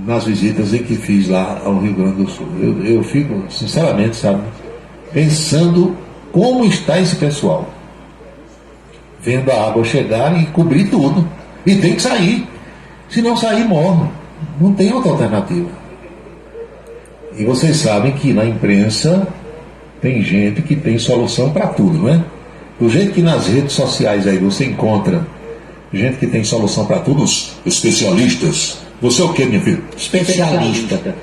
nas visitas em que fiz lá ao Rio Grande do Sul. Eu fico, sinceramente, sabe, pensando como está esse pessoal, vendo a água chegar e cobrir tudo. E tem que sair. Se não sair, morre. Não tem outra alternativa. E vocês sabem que na imprensa tem gente que tem solução para tudo, não é? Do jeito que nas redes sociais aí você encontra gente que tem solução para tudo, os especialistas. Você é o que, minha filha? Especialista.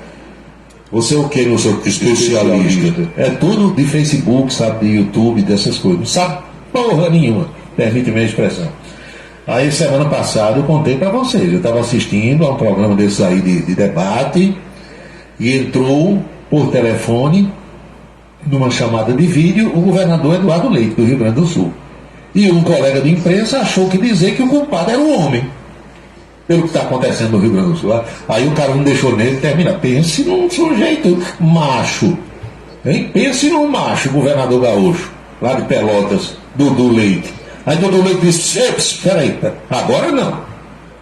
Você é o que, meu senhor? Especialista. É tudo de Facebook, sabe, de YouTube, dessas coisas. Não sabe porra nenhuma, permite-me a expressão. Aí semana passada eu contei para vocês, eu estava assistindo a um programa desses aí de debate e entrou por telefone, numa chamada de vídeo, o governador Eduardo Leite, do Rio Grande do Sul. E um colega de imprensa achou que dizer que o culpado era o homem, pelo que está acontecendo no Rio Grande do Sul. Aí o cara não deixou nele terminar. Pense num sujeito macho, hein? Pense num macho, governador gaúcho, lá de Pelotas, Dudu Leite. Aí Dudu Leite disse: espera aí, agora não.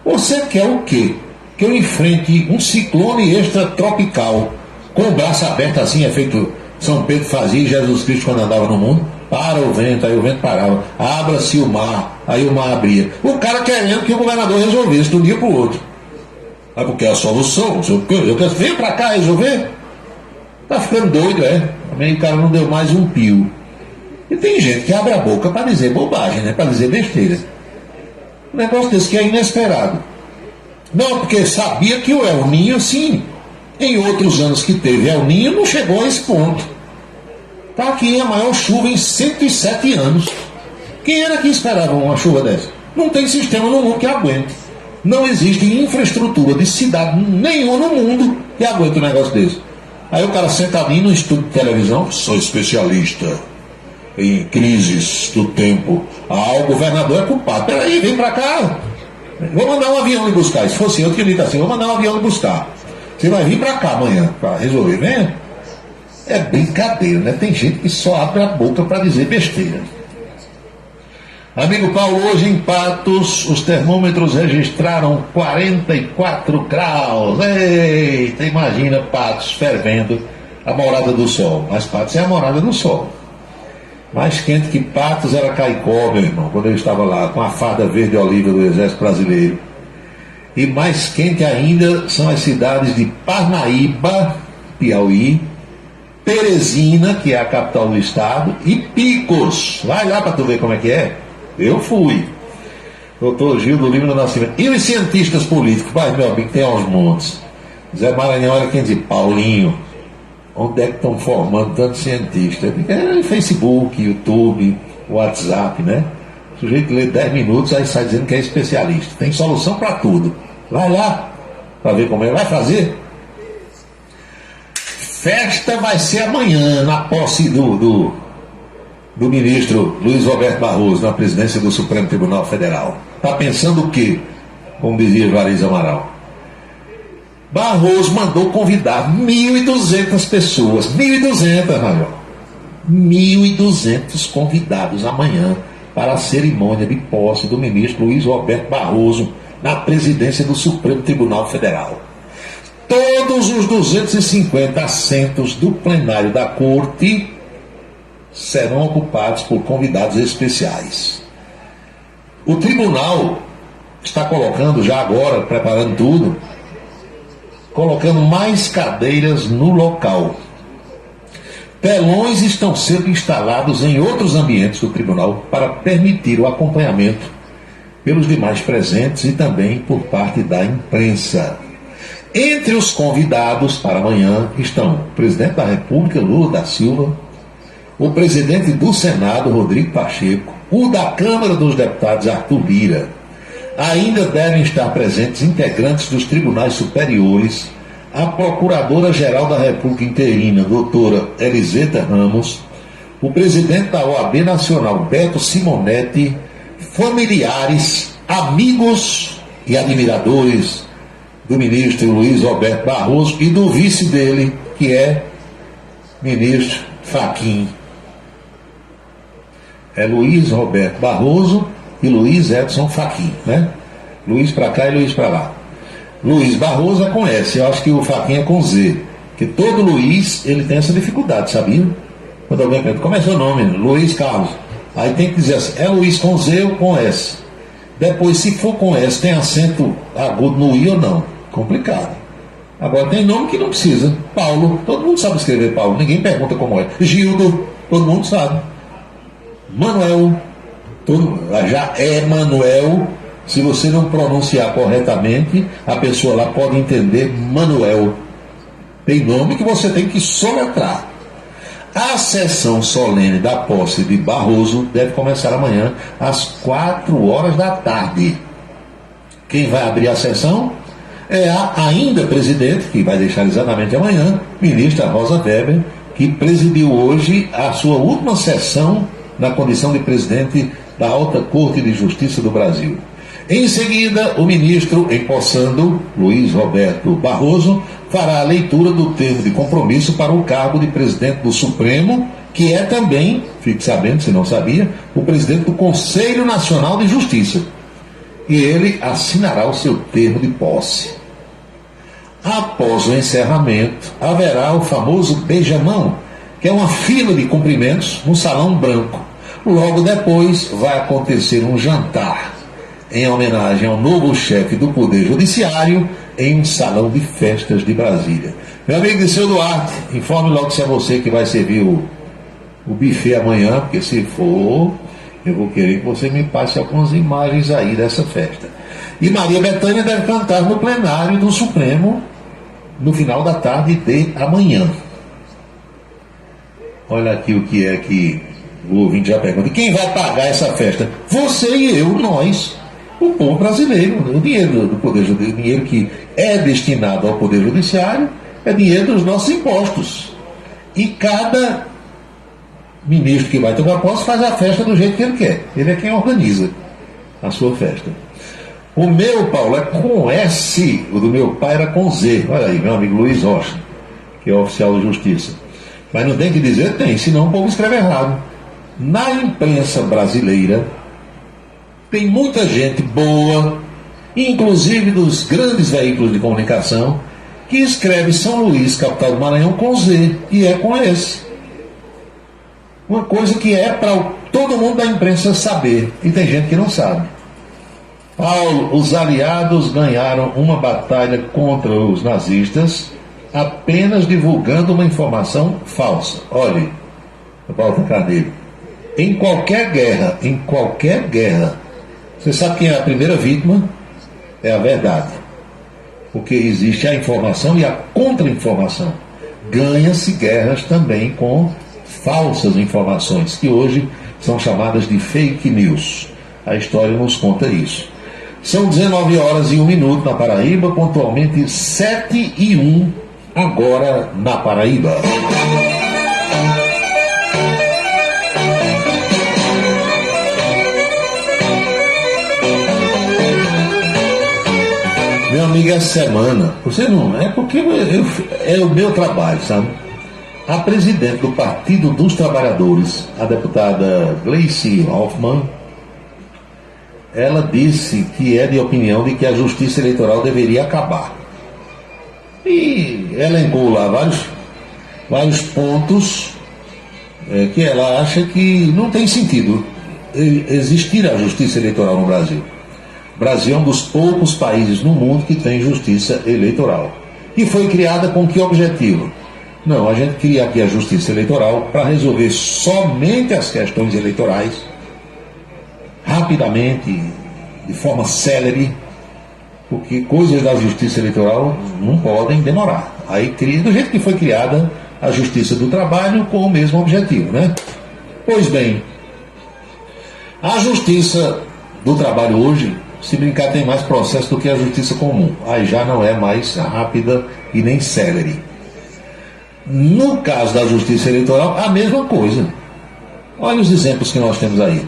Você quer o quê? Que eu enfrente um ciclone extratropical com o braço aberto assim, é feito São Pedro fazia e Jesus Cristo quando andava no mundo? Para o vento, aí o vento parava. Abra-se o mar, aí o mar abria. O cara querendo que o governador resolvesse de um dia para o outro. Ah, porque é a solução. Eu quero vir para cá resolver. Tá ficando doido, é? Também o cara não deu mais um pio. E tem gente que abre a boca para dizer bobagem, né? Para dizer besteira. Um negócio desse que é inesperado. Não, porque sabia que o El Niño, sim, em outros anos que teve El Niño, não chegou a esse ponto. Está aqui a maior chuva em 107 anos. Quem era que esperava uma chuva dessa? Não tem sistema no mundo que aguente. Não existe infraestrutura de cidade nenhuma no mundo que aguente um negócio desse. Aí o cara sentadinho no estúdio de televisão, sou especialista em crises do tempo. O governador é culpado. Peraí, vem pra cá. Vou mandar um avião lhe buscar. Se fosse eu que lhe assim, vou mandar um avião lhe buscar. Você vai vir pra cá amanhã pra resolver, venha. É brincadeira, né? Tem gente que só abre a boca para dizer besteira. Amigo Paulo, hoje em Patos, os termômetros registraram 44 graus. Eita, imagina Patos fervendo, a morada do sol. Mas Patos é a morada do sol. Mais quente que Patos era Caicó, meu irmão, quando eu estava lá, com a farda verde oliva do Exército Brasileiro. E mais quente ainda são as cidades de Parnaíba, Piauí, Teresina, que é a capital do estado, e Picos. Vai lá para tu ver como é que é. Eu fui. Doutor Gildo Lima do Nascimento. E os cientistas políticos? Vai, meu amigo, tem aos montes. Zé Maranhão, olha quem diz, Paulinho. Onde é que estão formando tantos cientistas? É Facebook, YouTube, WhatsApp, né? O sujeito lê 10 minutos, aí sai dizendo que é especialista. Tem solução para tudo. Vai lá, para ver como é. Vai fazer? Festa vai ser amanhã, na posse do ministro Luiz Roberto Barroso, na presidência do Supremo Tribunal Federal. Está pensando o quê? Como dizia Juarez Amaral. Barroso mandou convidar 1.200 pessoas. 1.200, Major. 1.200 convidados amanhã para a cerimônia de posse do ministro Luiz Roberto Barroso na presidência do Supremo Tribunal Federal. Todos os 250 assentos do plenário da Corte serão ocupados por convidados especiais. O tribunal está colocando, já agora, preparando tudo, colocando mais cadeiras no local. Telões estão sendo instalados em outros ambientes do tribunal para permitir o acompanhamento pelos demais presentes e também por parte da imprensa. Entre os convidados para amanhã estão o presidente da República, Lula da Silva, o presidente do Senado, Rodrigo Pacheco, o da Câmara dos Deputados, Arthur Lira. Ainda devem estar presentes integrantes dos tribunais superiores, a Procuradora-Geral da República interina, doutora Eliseta Ramos, o presidente da OAB Nacional, Beto Simonetti, familiares, amigos e admiradores do ministro Luiz Roberto Barroso e do vice dele, que é ministro Fachin. É Luiz Roberto Barroso e Luiz Edson Fachin, né? Luiz para cá e Luiz para lá. Luiz Barroso é com S, eu acho que o Fachin é com Z, que todo Luiz, ele tem essa dificuldade, sabia? Quando alguém pergunta, como é seu nome? Luiz Carlos. Aí tem que dizer assim, é Luiz com Z ou com S? Depois, se for com S, tem acento agudo no I ou não? Complicado. Agora, tem nome que não precisa. Paulo, todo mundo sabe escrever Paulo, ninguém pergunta como é. Gildo, todo mundo sabe. Manuel, já é Manuel. Se você não pronunciar corretamente, a pessoa lá pode entender Manuel. Tem nome que você tem que soletrar. A sessão solene da posse de Barroso deve começar amanhã às 4 horas da tarde. Quem vai abrir a sessão é a ainda presidente, que vai deixar exatamente amanhã, ministra Rosa Weber, que presidiu hoje a sua última sessão na condição de presidente da Alta Corte de Justiça do Brasil. Em seguida, o ministro, empossando, Luiz Roberto Barroso, fará a leitura do termo de compromisso para o cargo de presidente do Supremo, que é também, fique sabendo se não sabia, o presidente do Conselho Nacional de Justiça. E ele assinará o seu termo de posse. Após o encerramento, haverá o famoso beijamão, que é uma fila de cumprimentos no Salão Branco. Logo depois vai acontecer um jantar em homenagem ao novo chefe do Poder Judiciário em um salão de festas de Brasília. Meu amigo Disseu Duarte, informe logo se é você que vai servir o buffet amanhã, porque se for, eu vou querer que você me passe algumas imagens aí dessa festa. E Maria Bethânia deve cantar no plenário do Supremo no final da tarde de amanhã. Olha aqui o que é que o ouvinte já pergunta, quem vai pagar essa festa? Você e eu, nós, o povo brasileiro. O dinheiro do Poder Judiciário, o dinheiro que é destinado ao Poder Judiciário, é dinheiro dos nossos impostos. E cada ministro que vai tomar posse faz a festa do jeito que ele quer. Ele é quem organiza a sua festa. O meu, Paulo, é com S, o do meu pai era com Z. Olha aí, meu amigo Luiz Rocha, que é oficial de justiça. Mas não tem que dizer tem, senão o povo escreve errado. Na imprensa brasileira, tem muita gente boa, inclusive dos grandes veículos de comunicação, que escreve São Luís, capital do Maranhão, com Z, e é com S. Uma coisa que é para todo mundo da imprensa saber, e tem gente que não sabe. Paulo, os aliados ganharam uma batalha contra os nazistas apenas divulgando uma informação falsa. Olhe, Paulo Carneiro, em qualquer guerra, você sabe quem é a primeira vítima? É a verdade. Porque existe a informação e a contra-informação. Ganha-se guerras também com falsas informações, que hoje são chamadas de fake news. A história nos conta isso. São 19 horas e 1 minuto na Paraíba, pontualmente 7:01 agora na Paraíba. Meu amigo, essa semana, você não é porque é o meu trabalho, sabe? A presidente do Partido dos Trabalhadores, a deputada Gleice Hoffmann, ela disse que é de opinião de que a justiça eleitoral deveria acabar. E elencou lá vários pontos que ela acha que não tem sentido existir a justiça eleitoral no Brasil. O Brasil é um dos poucos países no mundo que tem justiça eleitoral. E foi criada com que objetivo? Não, a gente cria aqui a justiça eleitoral para resolver somente as questões eleitorais, rapidamente, de forma célere, porque coisas da justiça eleitoral não podem demorar. Aí cria, do jeito que foi criada a justiça do trabalho com o mesmo objetivo, né? Pois bem, a justiça do trabalho hoje, se brincar, tem mais processo do que a justiça comum. Aí já não é mais rápida e nem célere. No caso da justiça eleitoral, a mesma coisa. Olha os exemplos que nós temos aí.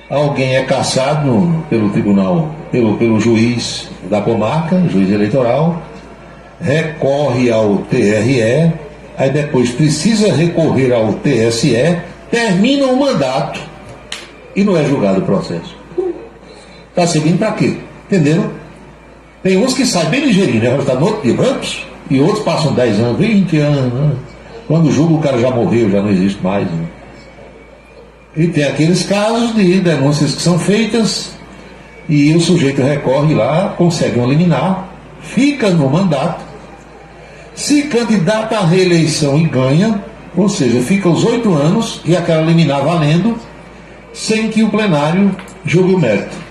Alguém é cassado pelo tribunal, pelo juiz da comarca, juiz eleitoral, recorre ao TRE, aí depois precisa recorrer ao TSE, termina o mandato e não é julgado o processo. Está seguindo para quê? Entenderam? Tem uns que saem bem ligeirinho, né? Está no outro dia, brancos, e outros passam 10 anos, 20 anos. Né? Quando julga, o cara já morreu, já não existe mais. Né? E tem aqueles casos de denúncias que são feitas e o sujeito recorre lá, consegue um liminar, fica no mandato, se candidata à reeleição e ganha, ou seja, fica os 8 anos e aquela liminar valendo, sem que o plenário julgue o mérito.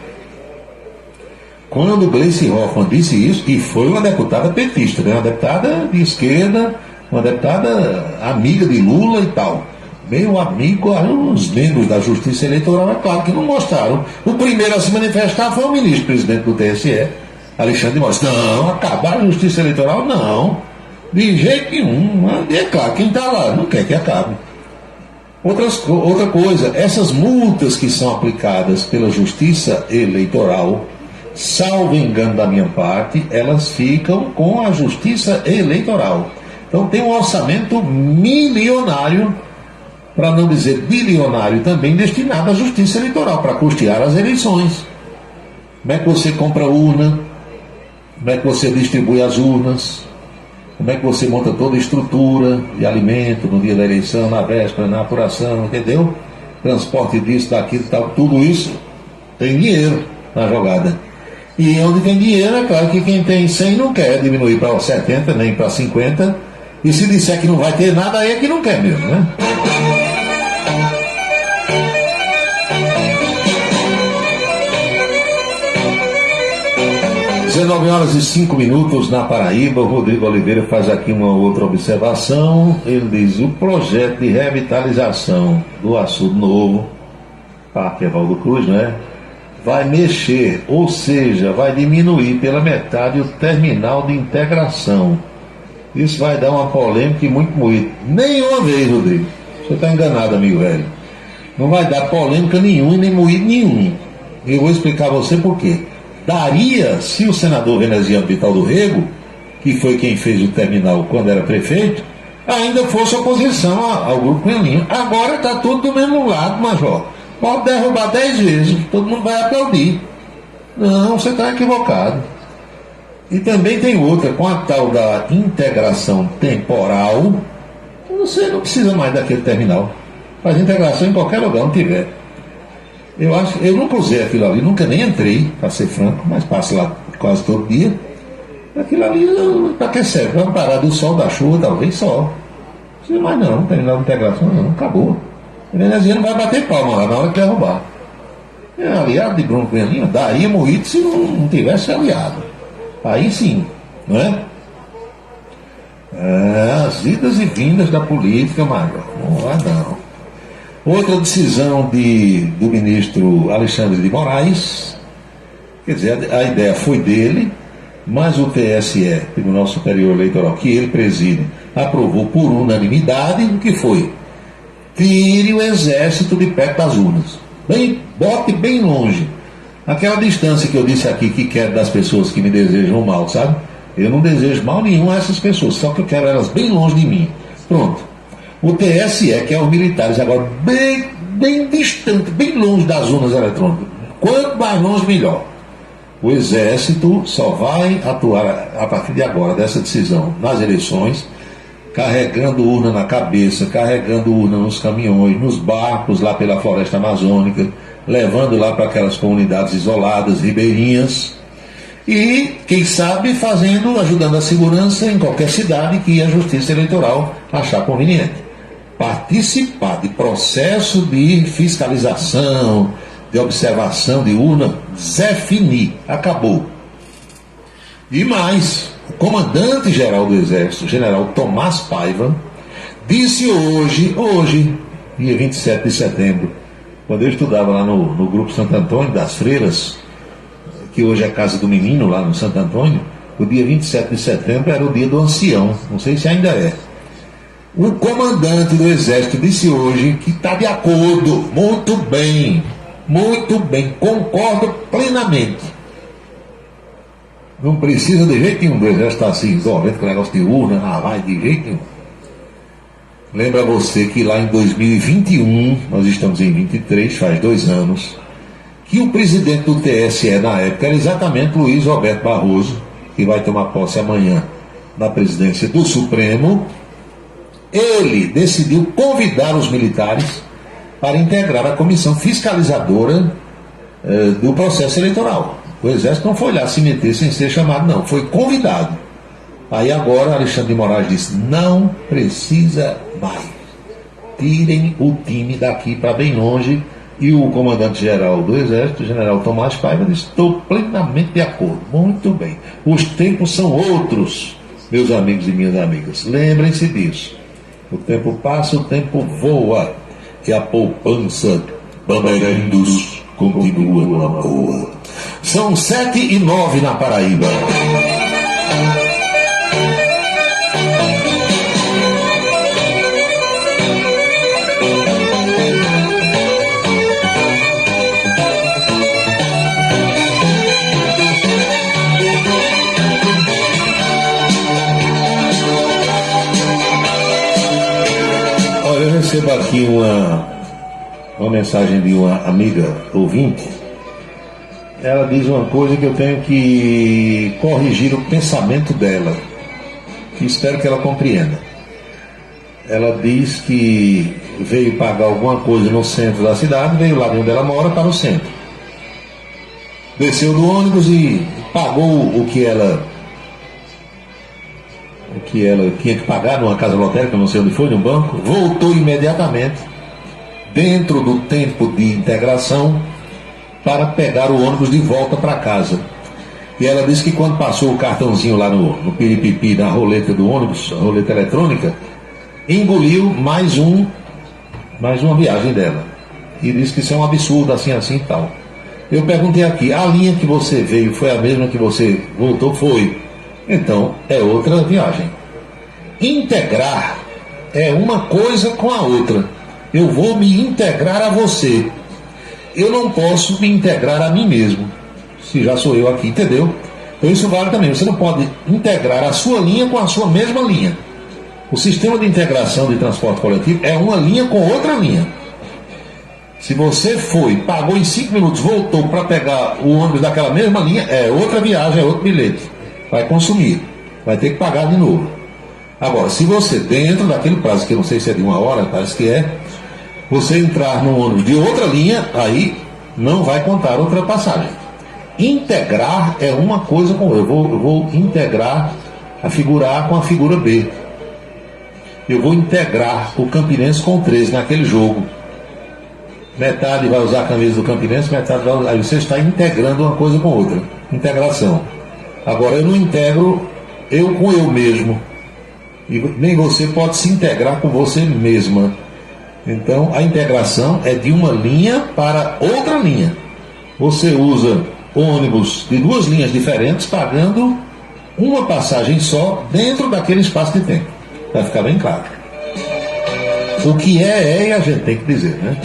Quando Gleice Hoffmann disse isso, e foi uma deputada petista, né? Uma deputada de esquerda, uma deputada amiga de Lula e tal. Meu amigo, os membros da Justiça Eleitoral, é claro que não gostaram. O primeiro a se manifestar foi o ministro-presidente do TSE, Alexandre de Moraes. Não, acabar a Justiça Eleitoral, não. De jeito nenhum. É claro, quem está lá não quer que acabe. Outra coisa, essas multas que são aplicadas pela Justiça Eleitoral, salvo engano da minha parte, elas ficam com a Justiça Eleitoral. Então tem um orçamento milionário, para não dizer bilionário também, destinado à Justiça Eleitoral, para custear as eleições. Como é que você compra urna? Como é que você distribui as urnas? Como é que você monta toda a estrutura de alimento no dia da eleição, na véspera, na apuração, entendeu? Transporte disso, daquilo, tal, tudo isso tem dinheiro na jogada. E onde tem dinheiro, é claro que quem tem 100 não quer diminuir para 70, nem para 50. E se disser que não vai ter nada, aí é que não quer mesmo, né? 19 horas e 5 minutos na Paraíba. O Rodrigo Oliveira faz aqui uma outra observação. Ele diz: o projeto de revitalização do Açude Novo, Parque Evaldo Cruz, né, vai mexer, ou seja, vai diminuir pela metade o terminal de integração. Isso vai dar uma polêmica e muito moído. Nenhuma vez, Rodrigo. Você está enganado, amigo velho. Não vai dar polêmica nenhuma e nem moído nenhum. E eu vou explicar a você por quê. Daria, se o senador Veneziano Vital do Rego, que foi quem fez o terminal quando era prefeito, ainda fosse oposição ao Grupo Cunhalinho. Agora está tudo do mesmo lado, Major. Pode derrubar 10 vezes, todo mundo vai aplaudir. Não, você está equivocado. E também tem outra, com a tal da integração temporal, você não precisa mais daquele terminal. Faz integração em qualquer lugar onde tiver. Eu nunca usei aquilo ali, nunca nem entrei, para ser franco, mas passo lá quase todo dia. Aquilo ali, para que serve? Para parar do sol, da chuva, talvez só. Não precisa mais não, terminal de integração não, acabou. O veneziano vai bater palma lá na hora que derrubar. É aliado de Bruno Cunhalinho, daria morrido se não tivesse aliado. Aí sim, não é? As idas e vindas da política, Major, não vai não. Outra decisão do ministro Alexandre de Moraes, quer dizer, a ideia foi dele, mas o TSE, Tribunal Superior Eleitoral, que ele preside, aprovou por unanimidade, o que foi? Tire o exército de perto das urnas. Bote bem longe. Aquela distância que eu disse aqui que quero das pessoas que me desejam mal, sabe? Eu não desejo mal nenhum a essas pessoas, só que eu quero elas bem longe de mim. Pronto. O TSE, que é os militares, agora bem distante, bem longe das urnas eletrônicas. Quanto mais longe, melhor. O Exército só vai atuar a partir de agora, dessa decisão, nas eleições, carregando urna na cabeça, carregando urna nos caminhões, nos barcos lá pela floresta amazônica, levando lá para aquelas comunidades isoladas, ribeirinhas, e, quem sabe, ajudando a segurança em qualquer cidade que a Justiça Eleitoral achar conveniente. Participar de processo de fiscalização, de observação de urna, Zé Fini, acabou. E mais, o comandante-geral do Exército, general Tomás Paiva, disse hoje, dia 27 de setembro, quando eu estudava lá no Grupo Santo Antônio das Freiras, que hoje é a Casa do Menino, lá no Santo Antônio, o dia 27 de setembro era o dia do ancião, não sei se ainda é. O comandante do Exército disse hoje que está de acordo, muito bem, concordo plenamente. Não precisa de jeito nenhum do Exército estar assim, resolvendo com o negócio de urna, vai de jeito nenhum. Lembra você que lá em 2021, nós estamos em 23, faz 2 anos, que o presidente do TSE na época era exatamente Luiz Roberto Barroso, que vai tomar posse amanhã na presidência do Supremo. Ele decidiu convidar os militares para integrar a comissão fiscalizadora do processo eleitoral. O Exército não foi lá se meter sem ser chamado, não, foi convidado. Aí agora Alexandre de Moraes disse: não precisa mais, tirem o time daqui para bem longe. E o comandante-geral do Exército, o general Tomás Paiva, disse: estou plenamente de acordo. Muito bem. Os tempos são outros, meus amigos e minhas amigas. Lembrem-se disso. O tempo passa, o tempo voa. E a poupança Bandeirantes continua numa boa. São 7h09 na Paraíba. Eu recebo aqui uma mensagem de uma amiga ouvinte. Ela diz uma coisa que eu tenho que corrigir o pensamento dela, que espero que ela compreenda. Ela diz que veio pagar alguma coisa no centro da cidade, veio lá de onde ela mora para o centro. Desceu do ônibus e pagou o que ela tinha que pagar numa casa lotérica, não sei onde foi, num banco, voltou imediatamente, dentro do tempo de integração, para pegar o ônibus de volta para casa. E ela disse que quando passou o cartãozinho lá no piripipi, na roleta do ônibus, a roleta eletrônica, engoliu mais uma viagem dela. E disse que isso é um absurdo, assim e tal. Eu perguntei aqui, a linha que você veio foi a mesma que você voltou? Foi. Então, é outra viagem. Integrar é uma coisa com a outra. Eu vou me integrar a você. Eu não posso me integrar a mim mesmo, se já sou eu aqui, entendeu? Então isso vale também. Você não pode integrar a sua linha com a sua mesma linha. O sistema de integração de transporte coletivo é uma linha com outra linha. Se você foi, pagou em 5 minutos, voltou para pegar o ônibus daquela mesma linha, é outra viagem, é outro bilhete. Vai consumir, vai ter que pagar de novo. Agora, se você, dentro daquele prazo, que eu não sei se é de 1 hora, parece que é, você entrar no ônibus de outra linha, aí não vai contar outra passagem. Integrar é uma coisa com eu vou integrar a figura A com a figura B. Eu vou integrar o Campinense com o 13 naquele jogo. Metade vai usar a camisa do Campinense, metade vai usar. Aí você está integrando uma coisa com outra. Integração. Agora, eu não integro eu com eu mesmo. E nem você pode se integrar com você mesma. Então, a integração é de uma linha para outra linha. Você usa ônibus de 2 linhas diferentes, pagando uma passagem só dentro daquele espaço de tempo. Vai ficar bem claro. O que é e a gente tem que dizer, né?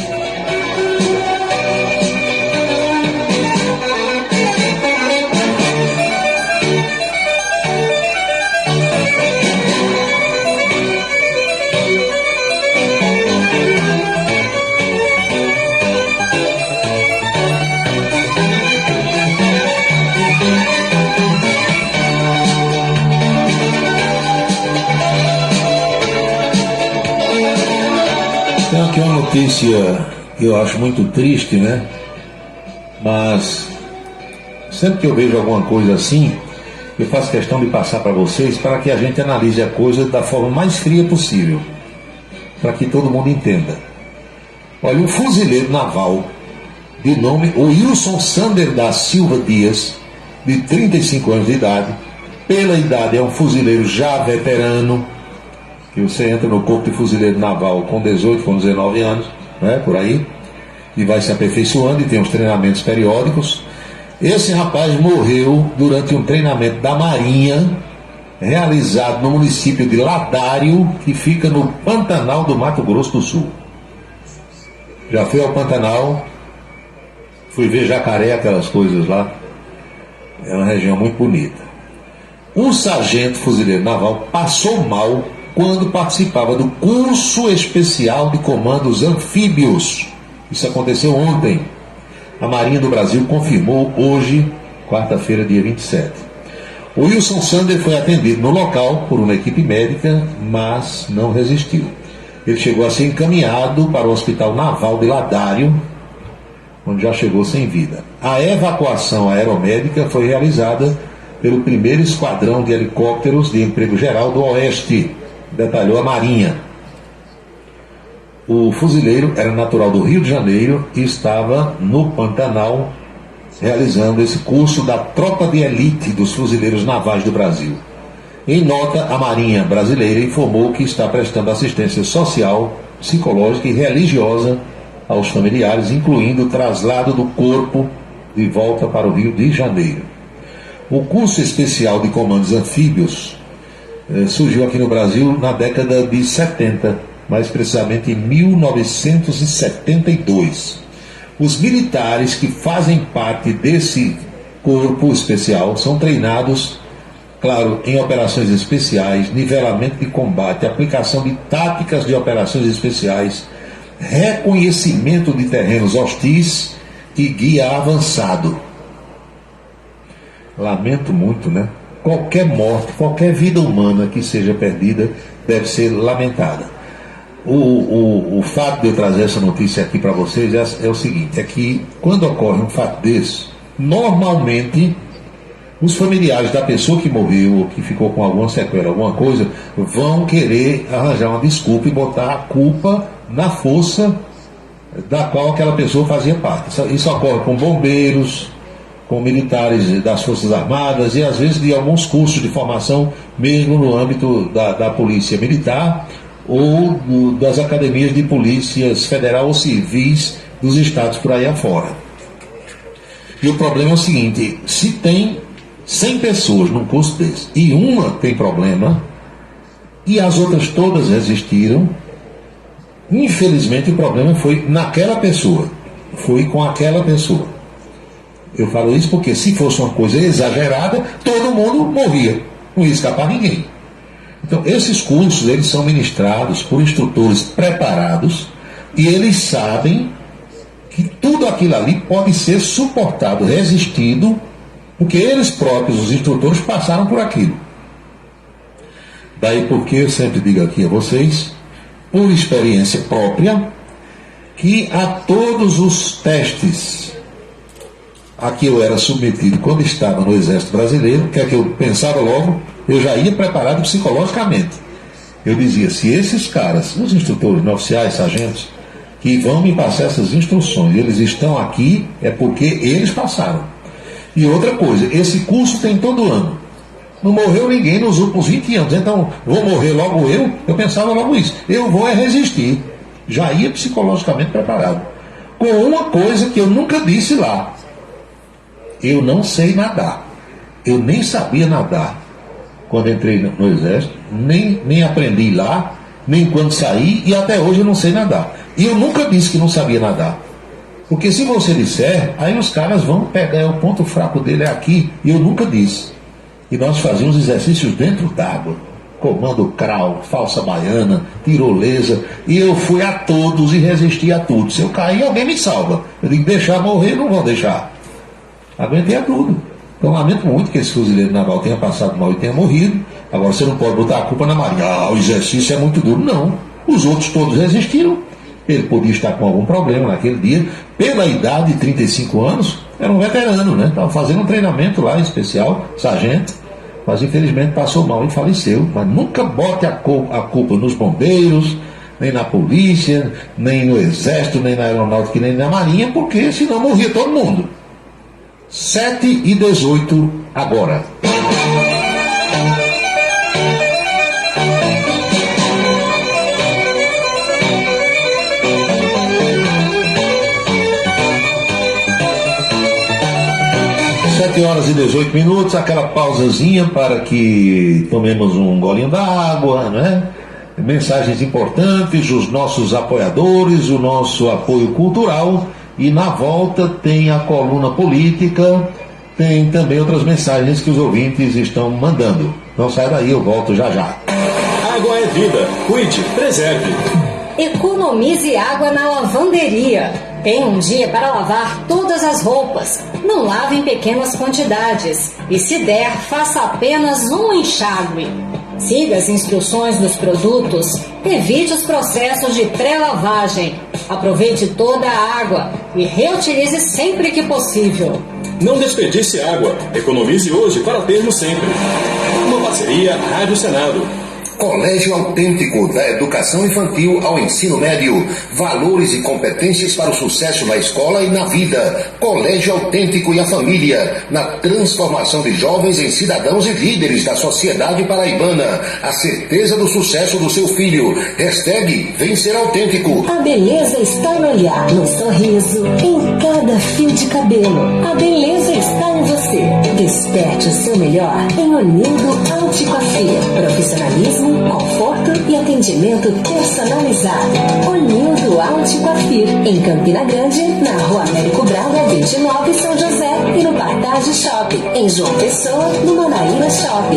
Tem aqui uma notícia que eu acho muito triste, né? Mas sempre que eu vejo alguma coisa assim, eu faço questão de passar para vocês para que a gente analise a coisa da forma mais fria possível, para que todo mundo entenda. Olha, um fuzileiro naval de nome Wilson Sander da Silva Dias, de 35 anos de idade, pela idade é um fuzileiro já veterano, que você entra no corpo de fuzileiro naval com 18, com 19 anos, né, por aí, e vai se aperfeiçoando e tem os treinamentos periódicos. Esse rapaz morreu durante um treinamento da Marinha, realizado no município de Ladário, que fica no Pantanal do Mato Grosso do Sul. Já fui ao Pantanal, fui ver jacaré, aquelas coisas lá. É uma região muito bonita. Um sargento fuzileiro naval passou mal quando participava do curso especial de comandos anfíbios. Isso aconteceu ontem. A Marinha do Brasil confirmou hoje, quarta-feira, dia 27. O Wilson Sander foi atendido no local por uma equipe médica, mas não resistiu. Ele chegou a ser encaminhado para o Hospital Naval de Ladário, onde já chegou sem vida. A evacuação aeromédica foi realizada pelo 1º Esquadrão de Helicópteros de Emprego Geral do Oeste, detalhou a Marinha. O fuzileiro era natural do Rio de Janeiro e estava no Pantanal realizando esse curso da tropa de elite dos fuzileiros navais do Brasil. Em nota, a Marinha brasileira informou que está prestando assistência social, psicológica e religiosa aos familiares, incluindo o traslado do corpo de volta para o Rio de Janeiro. O curso especial de comandos anfíbios surgiu aqui no Brasil na década de 70, mais precisamente em 1972. Os militares que fazem parte desse corpo especial são treinados, claro, em operações especiais, nivelamento de combate, aplicação de táticas de operações especiais, reconhecimento de terrenos hostis e guia avançado. Lamento muito, né? Qualquer morte, qualquer vida humana que seja perdida deve ser lamentada. O fato de eu trazer essa notícia aqui para vocês é o seguinte, é que quando ocorre um fato desse, normalmente os familiares da pessoa que morreu ou que ficou com alguma sequela, alguma coisa, vão querer arranjar uma desculpa e botar a culpa na força da qual aquela pessoa fazia parte. Isso ocorre com bombeiros, com militares das Forças Armadas e às vezes de alguns cursos de formação mesmo no âmbito da Polícia Militar ou das academias de polícias federal ou civis dos estados por aí afora. E o problema é o seguinte, se tem 100 pessoas num curso desse e uma tem problema e as outras todas resistiram, infelizmente o problema foi naquela pessoa, foi com aquela pessoa. Eu falo isso porque se fosse uma coisa exagerada, todo mundo morria, não ia escapar ninguém. Então esses cursos, eles são ministrados por instrutores preparados e eles sabem que tudo aquilo ali pode ser suportado, resistido, porque eles próprios, os instrutores, passaram por aquilo. Daí porque eu sempre digo aqui a vocês, por experiência própria, que a todos os testes a que eu era submetido quando estava no Exército Brasileiro, que é que eu pensava logo, eu já ia preparado psicologicamente. Eu dizia, se esses caras, os instrutores, oficiais, sargentos, que vão me passar essas instruções, eles estão aqui, é porque eles passaram. E outra coisa, esse curso tem todo ano. Não morreu ninguém nos últimos 20 anos, então vou morrer logo eu pensava logo isso. Eu vou resistir. Já ia psicologicamente preparado. Com uma coisa que eu nunca disse lá. Eu não sei nadar. Eu nem sabia nadar quando entrei no Exército, nem aprendi lá, nem quando saí, e até hoje eu não sei nadar. E eu nunca disse que não sabia nadar. Porque se você disser, aí os caras vão pegar, o ponto fraco dele é aqui, e eu nunca disse. E nós fazíamos exercícios dentro d'água, comando crawl, falsa baiana, tirolesa, e eu fui a todos e resisti a tudo. Se eu cair, alguém me salva. Eu digo, deixar morrer, não vão deixar. Aguentei a tudo. Então lamento muito que esse fuzileiro naval tenha passado mal e tenha morrido. Agora você não pode botar a culpa na Marinha. Ah, o exercício é muito duro. Não. Os outros todos resistiram. Ele podia estar com algum problema naquele dia. Pela idade de 35 anos, era um veterano, né? Estava fazendo um treinamento lá especial, sargento, mas infelizmente passou mal e faleceu. Mas nunca bote a culpa nos bombeiros, nem na polícia, nem no Exército, nem na Aeronáutica, nem na Marinha, porque senão morria todo mundo. 7h18 agora. Horas e 18 minutos, aquela pausazinha para que tomemos um golinho d'água, né? Mensagens importantes, os nossos apoiadores, o nosso apoio cultural, e na volta tem a coluna política, tem também outras mensagens que os ouvintes estão mandando. Não sai daí, eu volto já já. Água é vida, cuide, preserve. Economize água na lavanderia. Tem um dia para lavar todas as roupas. Não lave em pequenas quantidades. E se der, faça apenas um enxágue. Siga as instruções dos produtos. Evite os processos de pré-lavagem. Aproveite toda a água e reutilize sempre que possível. Não desperdice água. Economize hoje para termos sempre. Uma parceria Rádio Senado. Colégio Autêntico, da educação infantil ao ensino médio. Valores e competências para o sucesso na escola e na vida. Colégio Autêntico e a família, na transformação de jovens em cidadãos e líderes da sociedade paraibana. A certeza do sucesso do seu filho. Hashtag Vem Ser Autêntico. A beleza está no olhar, no sorriso, em cada fio de cabelo. A beleza está em você. Desperte o seu melhor em Unido Anticoafia. Profissionalismo, conforto e atendimento personalizado. Onildo Anticoafir, em Campina Grande, na Rua Américo Braga, 29, São José, e no Partage Shopping, em João Pessoa, no Manaíra Shopping.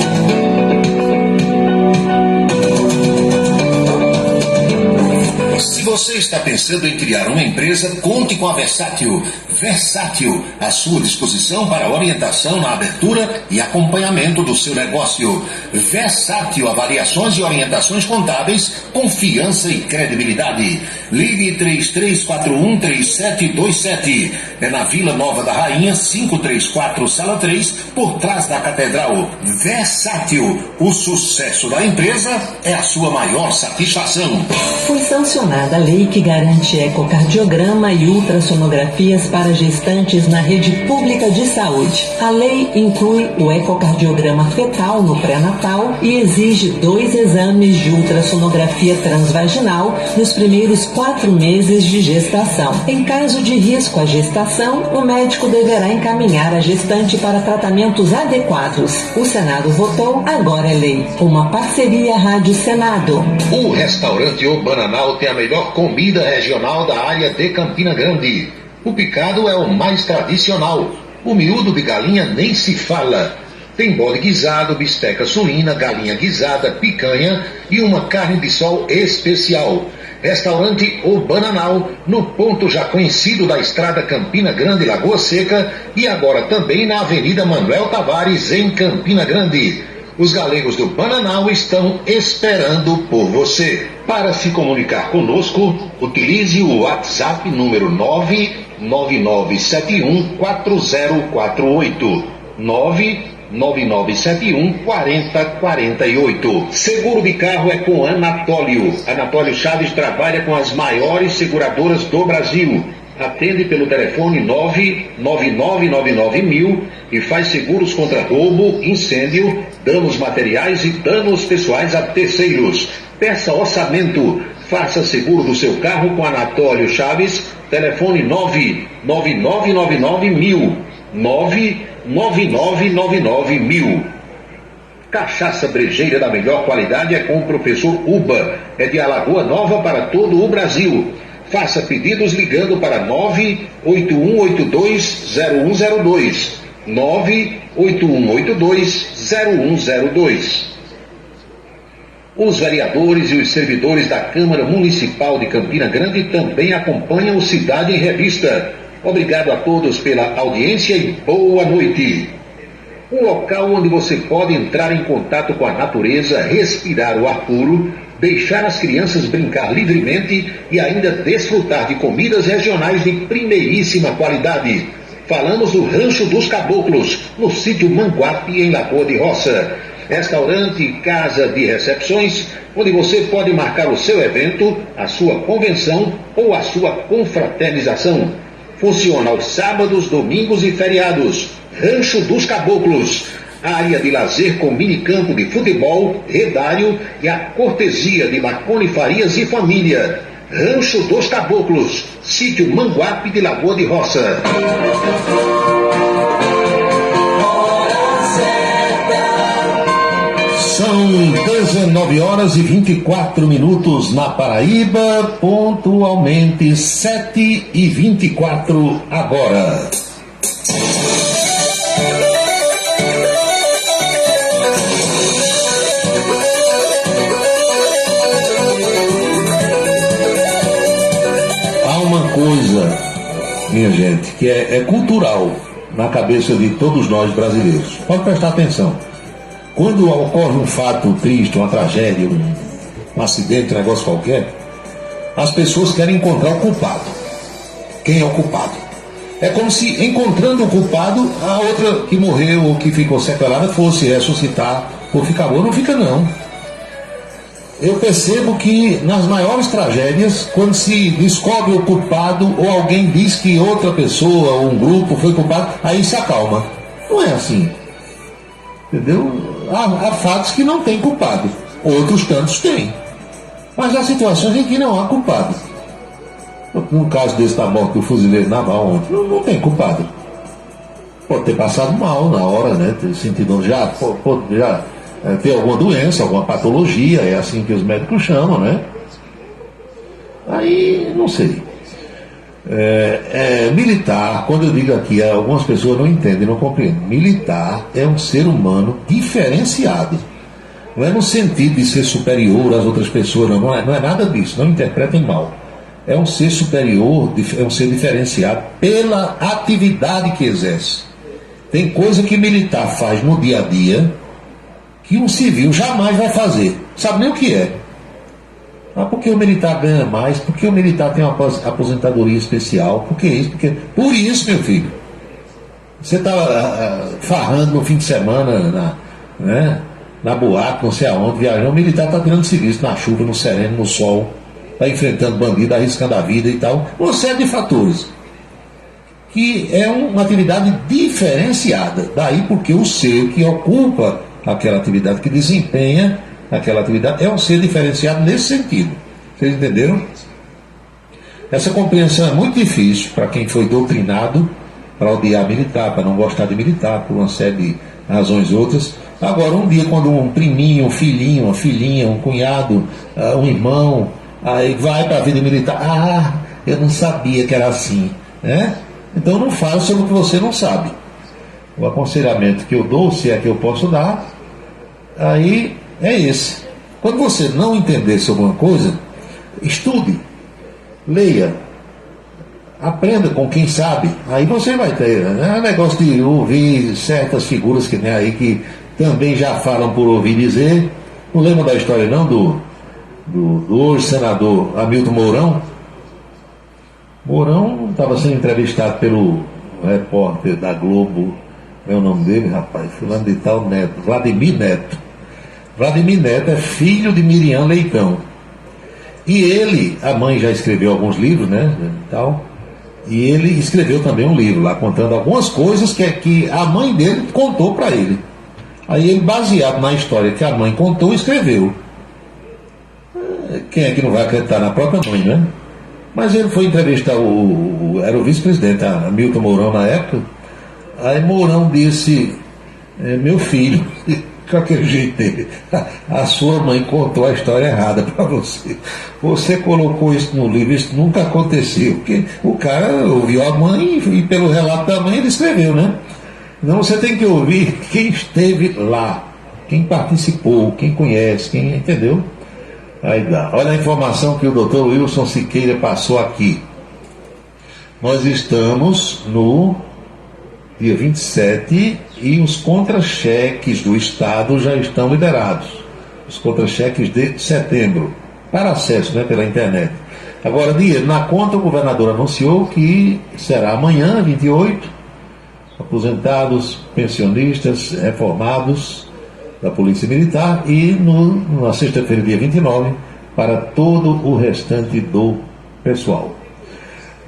Se você está pensando em criar uma empresa, conte com a Versátil. Versátil, à sua disposição para orientação na abertura e acompanhamento do seu negócio. Versátil, avaliações e orientações contábeis, confiança e credibilidade. Ligue 33413727. É na Vila Nova da Rainha, 534, Sala 3, por trás da Catedral. Versátil, o sucesso da empresa é a sua maior satisfação. Foi sancionada a lei que garante ecocardiograma e ultrassonografias para para gestantes na rede pública de saúde. A lei inclui o ecocardiograma fetal no pré-natal e exige 2 exames de ultrassonografia transvaginal nos primeiros 4 meses de gestação. Em caso de risco à gestação, o médico deverá encaminhar a gestante para tratamentos adequados. O Senado votou, agora é lei. Uma parceria Rádio Senado. O restaurante O Bananal tem a melhor comida regional da área de Campina Grande. O picado é o mais tradicional. O miúdo de galinha nem se fala. Tem bode guisado, bisteca suína, galinha guisada, picanha e uma carne de sol especial. Restaurante O Bananal, no ponto já conhecido da estrada Campina Grande Lagoa Seca e agora também na Avenida Manuel Tavares, em Campina Grande. Os galegos do Bananal estão esperando por você. Para se comunicar conosco, utilize o WhatsApp número 999714048. 999714048. Seguro de carro é com Anatólio. Anatólio Chaves trabalha com as maiores seguradoras do Brasil. Atende pelo telefone 99999.000 e faz seguros contra roubo, incêndio, danos materiais e danos pessoais a terceiros. Peça orçamento. Faça seguro do seu carro com Anatólio Chaves. Telefone 99999.000. 99999.000. Cachaça brejeira da melhor qualidade é com o professor Uba. É de Alagoa Nova para todo o Brasil. Faça pedidos ligando para 981820102. 981820102. Os vereadores e os servidores da Câmara Municipal de Campina Grande também acompanham o Cidade em Revista. Obrigado a todos pela audiência e boa noite. Um local onde você pode entrar em contato com a natureza, respirar o ar puro, deixar as crianças brincar livremente e ainda desfrutar de comidas regionais de primeiríssima qualidade. Falamos do Rancho dos Caboclos, no sítio Manguape, em Lagoa de Roça. Restaurante e casa de recepções, onde você pode marcar o seu evento, a sua convenção ou a sua confraternização. Funciona aos sábados, domingos e feriados. Rancho dos Caboclos. Área de lazer com minicampo de futebol, redário e a cortesia de Marconi Farias e família. Rancho dos Caboclos. Sítio Manguape de Lagoa de Roça. São 19h24 na Paraíba, pontualmente 7h24 agora. Há uma coisa, minha gente, que é cultural na cabeça de todos nós brasileiros. Pode prestar atenção. Quando ocorre um fato triste, uma tragédia, um acidente, um negócio qualquer, as pessoas querem encontrar o culpado. Quem é o culpado? É como se, encontrando o culpado, a outra que morreu ou que ficou sequelada fosse ressuscitar ou ficar boa. Não fica, não. Eu percebo que nas maiores tragédias, quando se descobre o culpado ou alguém diz que outra pessoa ou um grupo foi culpado, aí se acalma. Não é assim. Entendeu? Há fatos que não tem culpado, outros tantos têm. Mas há situações em que não há culpado. No caso desse da morte do fuzileiro naval ontem, não tem culpado. Pode ter passado mal na hora, né? Ter sentido já ter alguma doença, alguma patologia, é assim que os médicos chamam, né? Aí, não sei. Militar, quando eu digo aqui, algumas pessoas não entendem, não compreendem. Militar é um ser humano diferenciado. Não é no sentido de ser superior às outras pessoas, não é nada disso, não interpretem mal. É um ser superior, é um ser diferenciado pela atividade que exerce. Tem coisa que militar faz no dia a dia que um civil jamais vai fazer. Sabe nem o que é. Porque o militar ganha mais, porque o militar tem uma aposentadoria especial, porque isso, porque... Por isso, meu filho, você está farrando no fim de semana na boate, não sei aonde, viajando, o militar está tirando serviço na chuva, no sereno, no sol, está enfrentando bandido, arriscando a vida e tal, uma série de fatores. que é uma atividade diferenciada. Daí porque o ser que ocupa aquela atividade, que desempenha aquela atividade, é um ser diferenciado nesse sentido. Vocês entenderam? Essa compreensão é muito difícil para quem foi doutrinado para odiar militar, para não gostar de militar, por uma série de razões outras. Agora, um dia, quando um priminho, um filhinho, uma filhinha, um cunhado, um irmão, aí vai para a vida militar, eu não sabia que era assim, né? Então não fale sobre o que você não sabe. O aconselhamento que eu dou, se é que eu posso dar, aí é esse. Quando você não entender sobre uma coisa, estude, leia, aprenda com quem sabe. Aí você vai ter, né? É um negócio de ouvir certas figuras que tem aí que também já falam por ouvir dizer. Não lembra da história não do hoje senador Hamilton Mourão? Mourão estava sendo entrevistado pelo repórter da Globo, é o nome dele, rapaz, fulano de tal Neto, Vladimir Neto. Vladimir Neto é filho de Miriam Leitão. E ele, a mãe já escreveu alguns livros, né, tal, e ele escreveu também um livro lá, contando algumas coisas que a mãe dele contou para ele. Aí ele, baseado na história que a mãe contou, escreveu. Quem é que não vai acreditar na própria mãe, né? Mas ele foi entrevistar era o vice-presidente, Hamilton Mourão na época. Aí Mourão disse, meu filho, com aquele jeito dele, a sua mãe contou a história errada para você. Você colocou isso no livro, isso nunca aconteceu. Porque o cara ouviu a mãe e pelo relato da mãe ele escreveu, né? Então você tem que ouvir quem esteve lá, quem participou, quem conhece, quem entendeu. Aí dá. Olha a informação que o Dr. Wilson Siqueira passou aqui. Nós estamos no dia 27 e os contra-cheques do Estado já estão liberados. Os contra-cheques de setembro, para acesso, né, pela internet. Agora, dinheiro na conta, o governador anunciou que será amanhã, 28, aposentados, pensionistas, reformados da Polícia Militar e na sexta-feira, dia 29, para todo o restante do pessoal.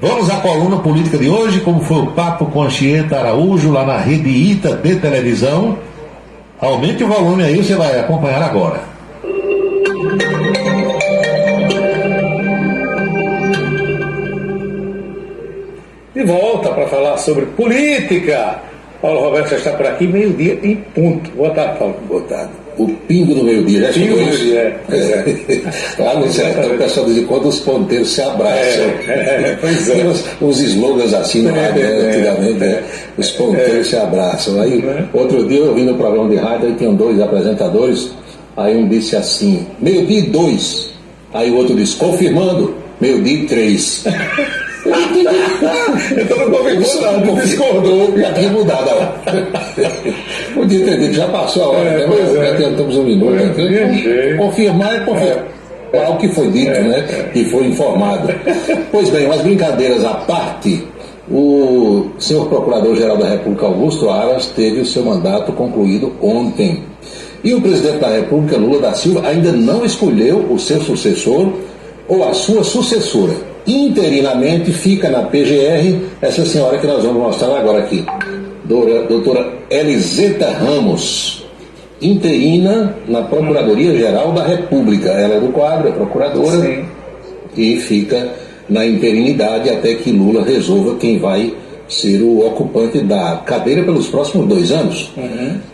Vamos à coluna política de hoje, como foi o papo com Anchieta Araújo, lá na Rede Ita de televisão. Aumente o volume aí, você vai acompanhar agora. De volta para falar sobre política. Paulo Roberto já está por aqui, meio-dia em ponto. Boa tarde, Paulo. Boa tarde. O pingo do meio-dia, já chegou isso? Lá no sertão, o pessoal diz quando os ponteiros se abraçam. Pois é. Tem uns slogans assim no rádio, antigamente, os ponteiros se abraçam. Aí, outro dia eu vi no programa de rádio, aí tinham dois apresentadores, aí um disse assim, meio-dia e 2. Aí o outro disse, confirmando, meio-dia e 3. Então não confirmou nada, discordou. Já tinha mudado a hora. Podia ter dito, já passou a hora, né? Já tentamos um minuto. Confirmar é confirmar. O que foi dito, né? Que foi informado. Pois bem, as brincadeiras à parte, o senhor Procurador-Geral da República, Augusto Aras, teve o seu mandato concluído ontem. E o presidente da República, Lula da Silva, ainda não escolheu o seu sucessor ou a sua sucessora. Interinamente fica na PGR essa senhora que nós vamos mostrar agora aqui, doutora Eliseta Ramos, interina na Procuradoria-Geral da República. Ela é do quadro, é procuradora. Sim. E fica na interinidade até que Lula resolva quem vai ser o ocupante da cadeira pelos próximos 2 anos.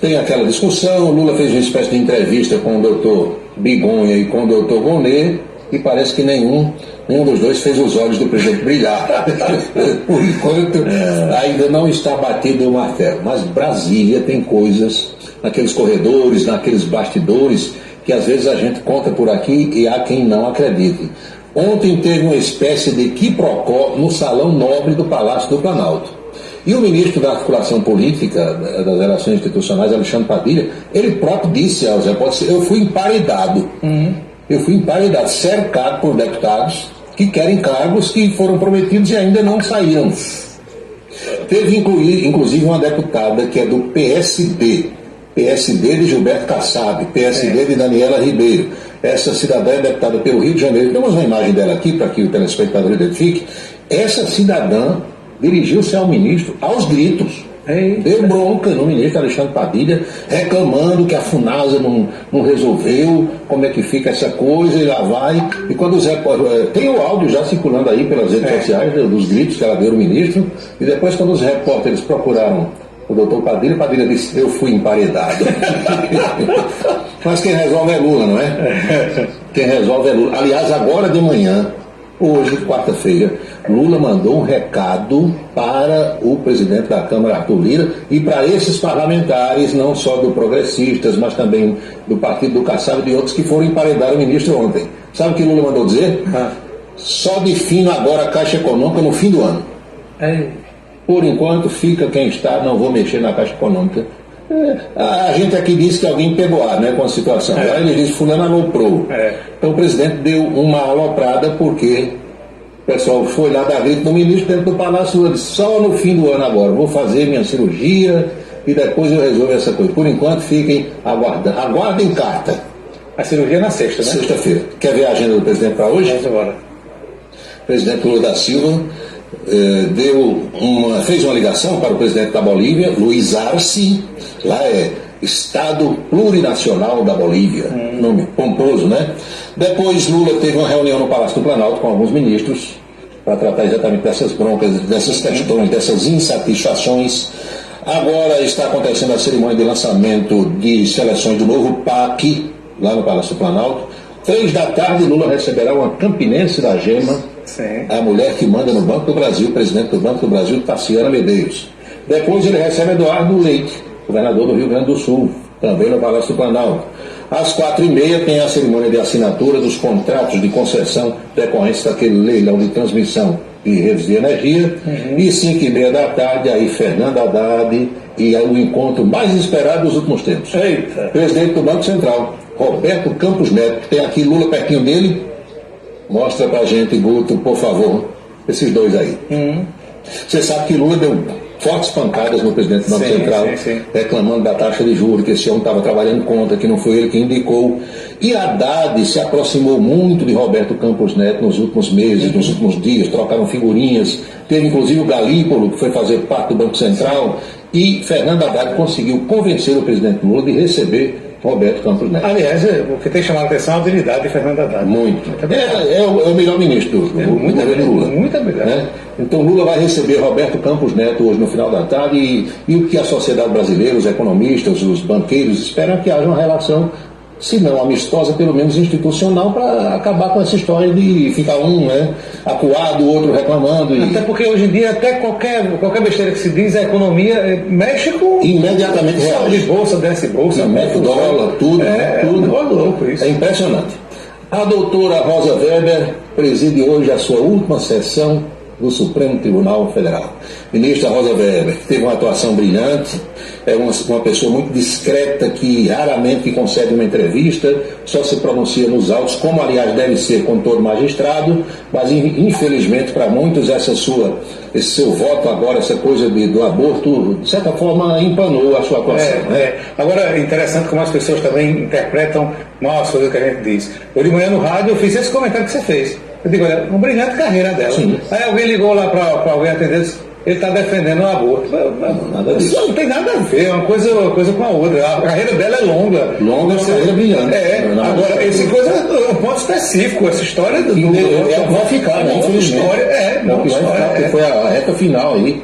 Tem aquela discussão, Lula fez uma espécie de entrevista com o doutor Bigonha e com o doutor Gonet, e parece que nenhum dos dois fez os olhos do presidente brilhar. Por enquanto, ainda não está batido o martelo. Mas Brasília tem coisas naqueles corredores, naqueles bastidores, que às vezes a gente conta por aqui e há quem não acredite. Ontem teve uma espécie de quiprocó no Salão Nobre do Palácio do Planalto. E o ministro da Articulação Política, das Relações Institucionais, Alexandre Padilha, ele próprio disse aos repórteres, eu fui emparedado. Eu fui emparedado, cercado por deputados que querem cargos que foram prometidos e ainda não saíram. Teve inclusive uma deputada que é do PSD de Gilberto Kassab, PSD de Daniela Ribeiro. Essa cidadã é deputada pelo Rio de Janeiro. Temos uma imagem dela aqui para que o telespectador identifique. Essa cidadã dirigiu-se ao ministro aos gritos. Deu bronca no ministro Alexandre Padilha, reclamando que a FUNASA não resolveu, como é que fica essa coisa, e lá vai. E quando os repórteres. Tem o áudio já circulando aí pelas redes sociais dos gritos que ela deu no ministro, e depois, quando os repórteres procuraram o doutor Padilha disse: eu fui emparedado. Mas quem resolve é Lula, não é? Quem resolve é Lula. Aliás, agora de manhã, hoje, quarta-feira, Lula mandou um recado para o presidente da Câmara, Arthur Lira, e para esses parlamentares, não só do Progressistas, mas também do Partido do Kassab e de outros que foram emparedar o ministro ontem. Sabe o que Lula mandou dizer? Só defino agora a Caixa Econômica no fim do ano. Por enquanto, fica quem está, não vou mexer na Caixa Econômica. A gente aqui disse que alguém pegou ar, né, com a situação. Aí ele disse: fulano aloprou. Então o presidente deu uma aloprada porque o pessoal foi lá dar grito no ministro dentro do Palácio. Ele disse: só no fim do ano agora, vou fazer minha cirurgia e depois eu resolvo essa coisa. Por enquanto, fiquem aguardando. Aguardem carta. A cirurgia é na sexta, né? Sexta-feira. Quer ver a agenda do presidente para hoje? Vamos embora. O presidente Lula da Silva fez uma ligação para o presidente da Bolívia, Luiz Arce. Lá é Estado Plurinacional da Bolívia, nome pomposo, né? Depois Lula teve uma reunião no Palácio do Planalto com alguns ministros para tratar exatamente dessas broncas, dessas questões, dessas insatisfações. Agora está acontecendo a cerimônia de lançamento de seleções do novo PAC lá no Palácio do Planalto. 3 da tarde, Lula receberá uma campinense da Gema, a mulher que manda no Banco do Brasil, presidente do Banco do Brasil, Taciana Medeiros. Depois ele recebe Eduardo Leite, governador do Rio Grande do Sul, também no Palácio do Planalto. Às 4h30 tem a cerimônia de assinatura dos contratos de concessão decorrentes daquele leilão de transmissão de redes de energia. E 5h30 da tarde, aí Fernando Haddad e aí o encontro mais esperado dos últimos tempos. Presidente do Banco Central, Roberto Campos Neto, que tem aqui Lula pertinho dele. Mostra pra gente, Guto, por favor, esses dois aí. Você sabe que Lula deu fortes pancadas no presidente do Banco Central, reclamando da taxa de juros, que esse homem estava trabalhando contra, que não foi ele que indicou. E Haddad se aproximou muito de Roberto Campos Neto nos últimos meses, nos últimos dias, trocaram figurinhas. Teve inclusive o Galípolo, que foi fazer parte do Banco Central, e Fernando Haddad conseguiu convencer o presidente Lula de receber Roberto Campos Neto. Aliás, o que tem chamado a atenção é a habilidade de Fernando Haddad. Muito. É o melhor ministro do governo Lula. Muito habilidade. Né? Então Lula vai receber Roberto Campos Neto hoje no final da tarde e o que a sociedade brasileira, os economistas, os banqueiros esperam é que haja uma relação, se não amistosa, pelo menos institucional, para acabar com essa história de ficar um acuado, o outro reclamando. Até porque hoje em dia, até qualquer besteira que se diz, a economia mexe com... Imediatamente sobe bolsa, desce bolsa. Mete dólar, tudo. É impressionante. A doutora Rosa Weber preside hoje a sua última sessão do Supremo Tribunal Federal. Ministra Rosa Weber, que teve uma atuação brilhante, é uma pessoa muito discreta, que raramente concede uma entrevista, só se pronuncia nos autos, como aliás deve ser com todo magistrado, mas infelizmente para muitos esse seu voto agora, essa coisa do aborto, de certa forma empanou a sua atuação. Agora é interessante como as pessoas também interpretam mal as coisas que a gente diz. Hoje de manhã no rádio eu fiz esse comentário que você fez. Eu digo: olha, uma brilhante carreira dela. Sim. Aí alguém ligou lá para alguém atender e disse: ele está defendendo o aborto. Isso não tem nada a ver, uma coisa com a outra. A carreira dela é longa. Uma carreira brilhante. Agora, essa coisa é um ponto específico, essa história do. Vai ficar, né? Infelizmente. Porque foi a reta final aí.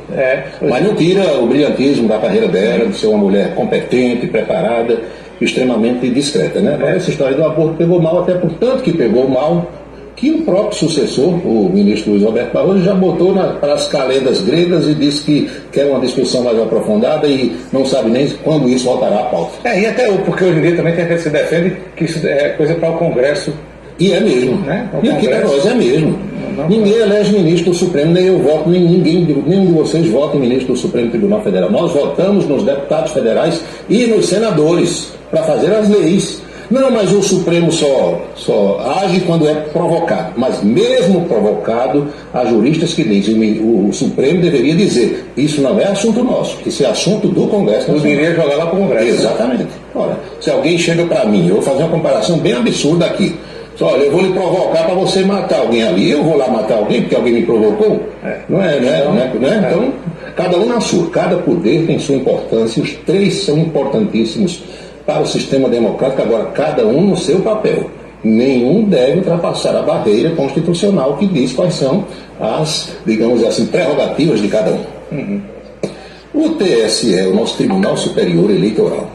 Mas não tira o brilhantismo da carreira dela, de ser uma mulher competente, preparada, extremamente discreta, né? Agora, essa história do aborto pegou mal, até por tanto que pegou mal, que o próprio sucessor, o ministro Luiz Roberto Barroso, já botou para as calendas gregas e disse que quer uma discussão mais aprofundada e não sabe nem quando isso voltará à pauta. E até porque hoje em dia também tem gente que se defende que isso é coisa para o Congresso. E é mesmo. Né? E aqui para nós é mesmo. Ninguém elege ministro do Supremo, nem eu voto, nenhum de vocês vota em ministro do Supremo Tribunal Federal. Nós votamos nos deputados federais e nos senadores para fazer as leis. Não, mas o Supremo só age quando é provocado. Mas mesmo provocado, há juristas que dizem: o Supremo deveria dizer: isso não é assunto nosso, isso é assunto do Congresso. Eu diria jogar lá para o Congresso. Exatamente. Ora, se alguém chega para mim, eu vou fazer uma comparação bem absurda aqui. Olha, eu vou lhe provocar para você matar alguém ali. Eu vou lá matar alguém porque alguém me provocou? Não é, né? Então, cada um na sua. Cada poder tem sua importância. Os três são importantíssimos para o sistema democrático. Agora, cada um no seu papel. Nenhum deve ultrapassar a barreira constitucional que diz quais são as, digamos assim, prerrogativas de cada um. O TSE, o nosso Tribunal Superior Eleitoral,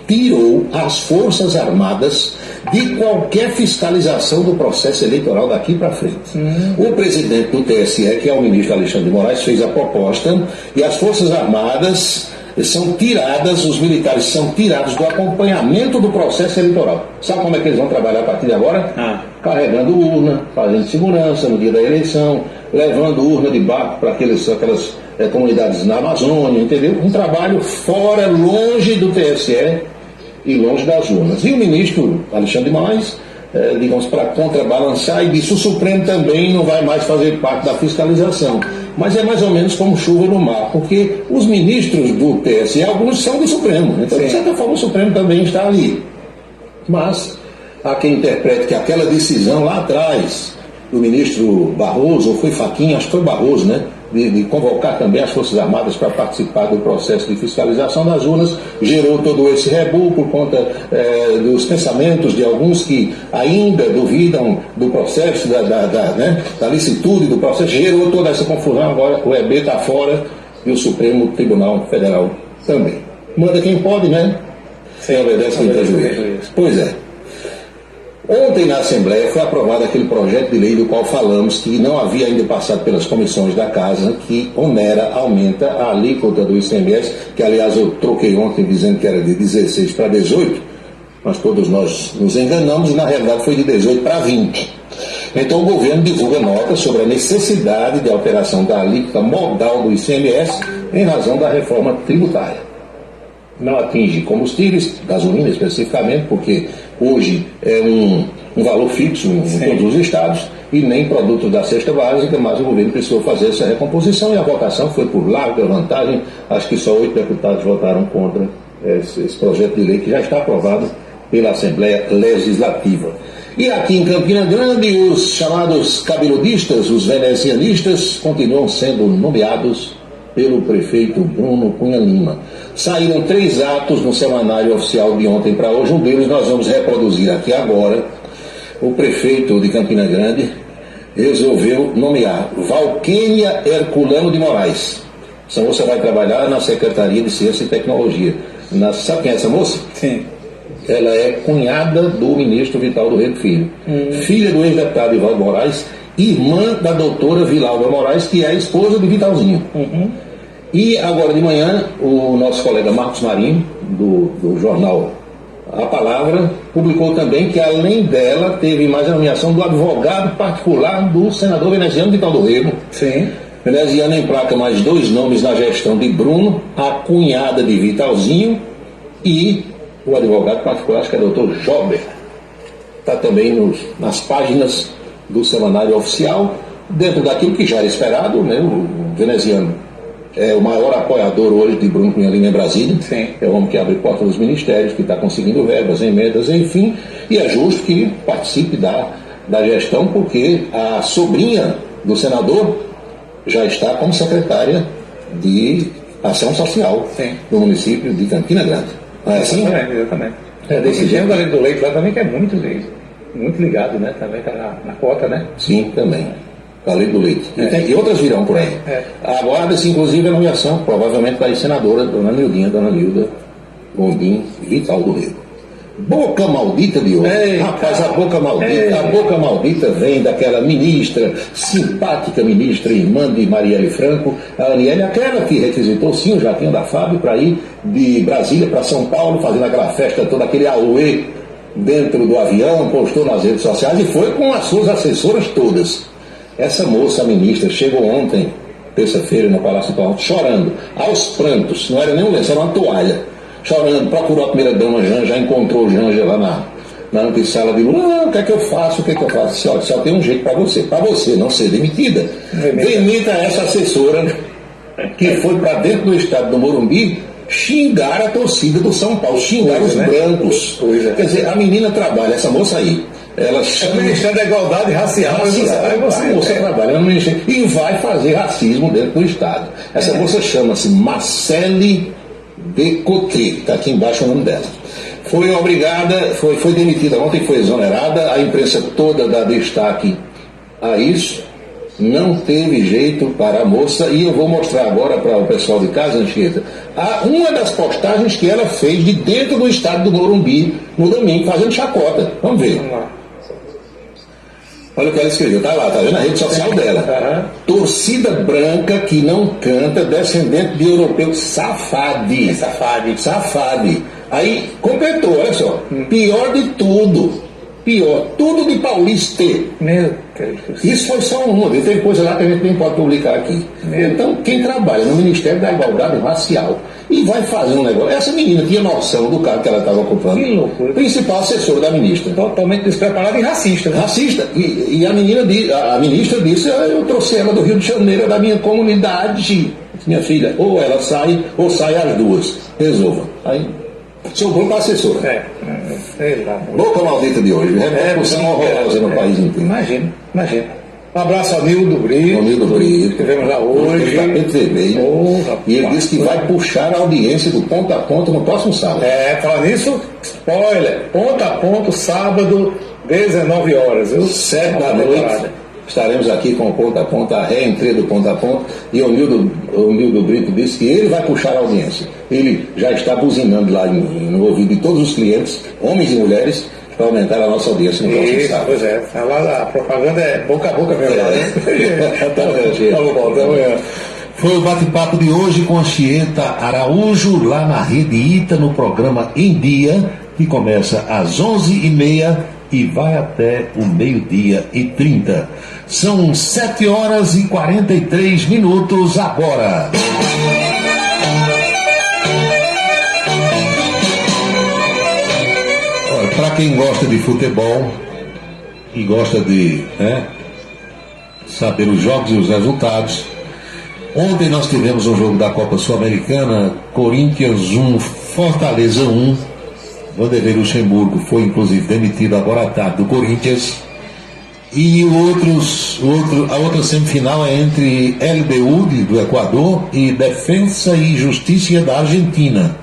tirou as Forças Armadas de qualquer fiscalização do processo eleitoral daqui para frente. O presidente do TSE, que é o ministro Alexandre de Moraes, fez a proposta e as Forças Armadas são tiradas, os militares são tirados do acompanhamento do processo eleitoral. Sabe como é que eles vão trabalhar a partir de agora? Carregando urna, fazendo segurança no dia da eleição, levando urna de barco para aquelas comunidades na Amazônia, entendeu? Um trabalho fora, longe do TSE e longe das urnas. E o ministro Alexandre de Moraes, digamos, para contrabalançar, e disse: o Supremo também não vai mais fazer parte da fiscalização. Mas é mais ou menos como chuva no mar, porque os ministros do TSE, alguns são do Supremo, então de certa forma o Supremo também está ali. Mas há quem interprete que aquela decisão lá atrás do ministro Barroso, ou foi Fachin, acho que foi Barroso, né? De convocar também as Forças Armadas para participar do processo de fiscalização das urnas, gerou todo esse rebu por conta dos pensamentos de alguns que ainda duvidam do processo, da licitude do processo, gerou toda essa confusão. Agora o EB está fora e o Supremo Tribunal Federal também. Manda quem pode, né? Sem obedece quem tem juízo. Pois é. Ontem na Assembleia foi aprovado aquele projeto de lei do qual falamos, que não havia ainda passado pelas comissões da Casa, que aumenta a alíquota do ICMS, que aliás eu troquei ontem dizendo que era de 16 para 18, mas todos nós nos enganamos e na realidade foi de 18 para 20. Então o governo divulga nota sobre a necessidade de alteração da alíquota modal do ICMS em razão da reforma tributária. Não atinge combustíveis, gasolina especificamente, porque hoje é um valor fixo em todos os estados, e nem produtos da cesta básica, mas o governo precisou fazer essa recomposição e a votação foi por larga vantagem. Acho que só 8 deputados votaram contra esse projeto de lei que já está aprovado pela Assembleia Legislativa. E aqui em Campina Grande, os chamados cabeludistas, os venezianistas, continuam sendo nomeados pelo prefeito Bruno Cunha Lima. Saíram 3 atos no semanário oficial de ontem para hoje. Um deles nós vamos reproduzir aqui agora. O prefeito de Campina Grande resolveu nomear Valquênia Herculano de Moraes. Essa moça vai trabalhar na Secretaria de Ciência e Tecnologia. Sabe quem é essa moça? Sim. Ela é cunhada do ministro Vital do Rego Filho. Filha do ex-deputado Ivaldo Moraes, irmã da doutora Vilalba Moraes, que é a esposa de Vitalzinho. E agora de manhã, o nosso colega Marcos Marinho, do jornal A Palavra, publicou também que, além dela, teve mais a nomeação do advogado particular do senador veneziano Vital do Rego. Sim. Veneziano emplaca mais 2 nomes na gestão de Bruno, a cunhada de Vitalzinho e o advogado particular, acho que é o doutor Jober. Está também nas páginas do semanário oficial, dentro daquilo que já era esperado, né? O veneziano é o maior apoiador hoje de Bruno Cunha Lima em Brasília. Sim. É o homem que abre porta dos ministérios, que está conseguindo verbas, emendas, enfim, e é justo que participe da gestão, porque a sobrinha do senador já está como secretária de Ação Social do município de Campina Grande. Não é assim? Exatamente. É desse jeito. Tem o do Leite lá também, que é muito ligado, né? Também está na cota, né? Sim, também. A lei do leite. E outras virão por aí. Aguarda-se, inclusive, a nomeação, provavelmente, da senadora Dona Nilda Gondim Vital do Rego. Boca maldita de hoje. Rapaz, a boca maldita vem daquela ministra, simpática ministra, irmã de Marielle Franco, a Aniele, aquela que requisitou sim o jatinho da FAB para ir de Brasília para São Paulo, fazendo aquela festa toda, aquele auê dentro do avião, postou nas redes sociais e foi com as suas assessoras todas. Essa moça, a ministra, chegou ontem, terça-feira, no Palácio do Planalto, chorando, aos prantos, não era nem um lenço, era uma toalha, chorando, procurou a primeira-dama Janja, já encontrou o Janja lá na antessala de Lula. O que é que eu faço? Só tem um jeito para você não ser demitida. Demita essa assessora que foi para dentro do estado do Morumbi xingar a torcida do São Paulo, xingar os brancos. Quer dizer, a menina trabalha, essa moça aí, ela É o chama... Ministério da Igualdade Racial. Aí você, a moça trabalha no Ministério e vai fazer racismo dentro do Estado. Essa moça chama-se Marcele Decoté, está aqui embaixo o nome dela. Foi obrigada, foi demitida ontem, foi exonerada, a imprensa toda dá destaque a isso, não teve jeito para a moça, e eu vou mostrar agora para o pessoal de casa, Anchieta, uma das postagens que ela fez de dentro do estádio do Morumbi no domingo, fazendo chacota. Vamos ver. Olha o que ela escreveu, tá lá, tá vendo a rede social dela. Torcida branca que não canta, descendente de europeu safade. Safade. Aí completou, olha só. Pior de tudo. Tudo de paulista. Meu Deus. Isso foi só uma, viu? Tem coisa lá que a gente nem pode publicar aqui. Então, quem trabalha no Ministério da Igualdade Racial e vai fazer um negócio. Essa menina tinha noção do cargo que ela estava ocupando. Que loucura. Principal assessora da ministra. Totalmente despreparada e racista. Né? Racista. E a ministra disse: eu trouxe ela do Rio de Janeiro, da minha comunidade. Minha filha, ou ela sai, ou sai as duas. Resolva. Aí. Sobrou para a assessora. Sei lá. Boca maldita de hoje. Repercussão horrorosa no país inteiro. Imagina. Um abraço ao Nildo Brito. Tivemos lá hoje. Tapete vermelho. E ele disse que vai puxar a audiência do ponto a ponto no próximo sábado. Falar nisso, spoiler. Ponto a ponto, sábado, 19 horas. 7 da noite. Estaremos aqui com o ponto a ponto, a reentrée do ponto a ponto, e o Nildo Brito disse que ele vai puxar a audiência. Ele já está buzinando lá no ouvido de todos os clientes, homens e mulheres, para aumentar a nossa audiência no próximo sábado. Pois é, a propaganda é boca a boca mesmo. Até amanhã. Foi o bate-papo de hoje com a Anchieta Araújo, lá na Rede Ita, no programa Em Dia, que começa às 11h30 e vai até o 12h30. São 7h43 agora. Para quem gosta de futebol e gosta de saber os jogos e os resultados, ontem nós tivemos um jogo da Copa Sul-Americana, Corinthians 1, Fortaleza 1. Vanderlei Luxemburgo foi inclusive demitido agora à tarde do Corinthians. E a outra semifinal é entre LDU do Equador e Defensa e Justiça da Argentina.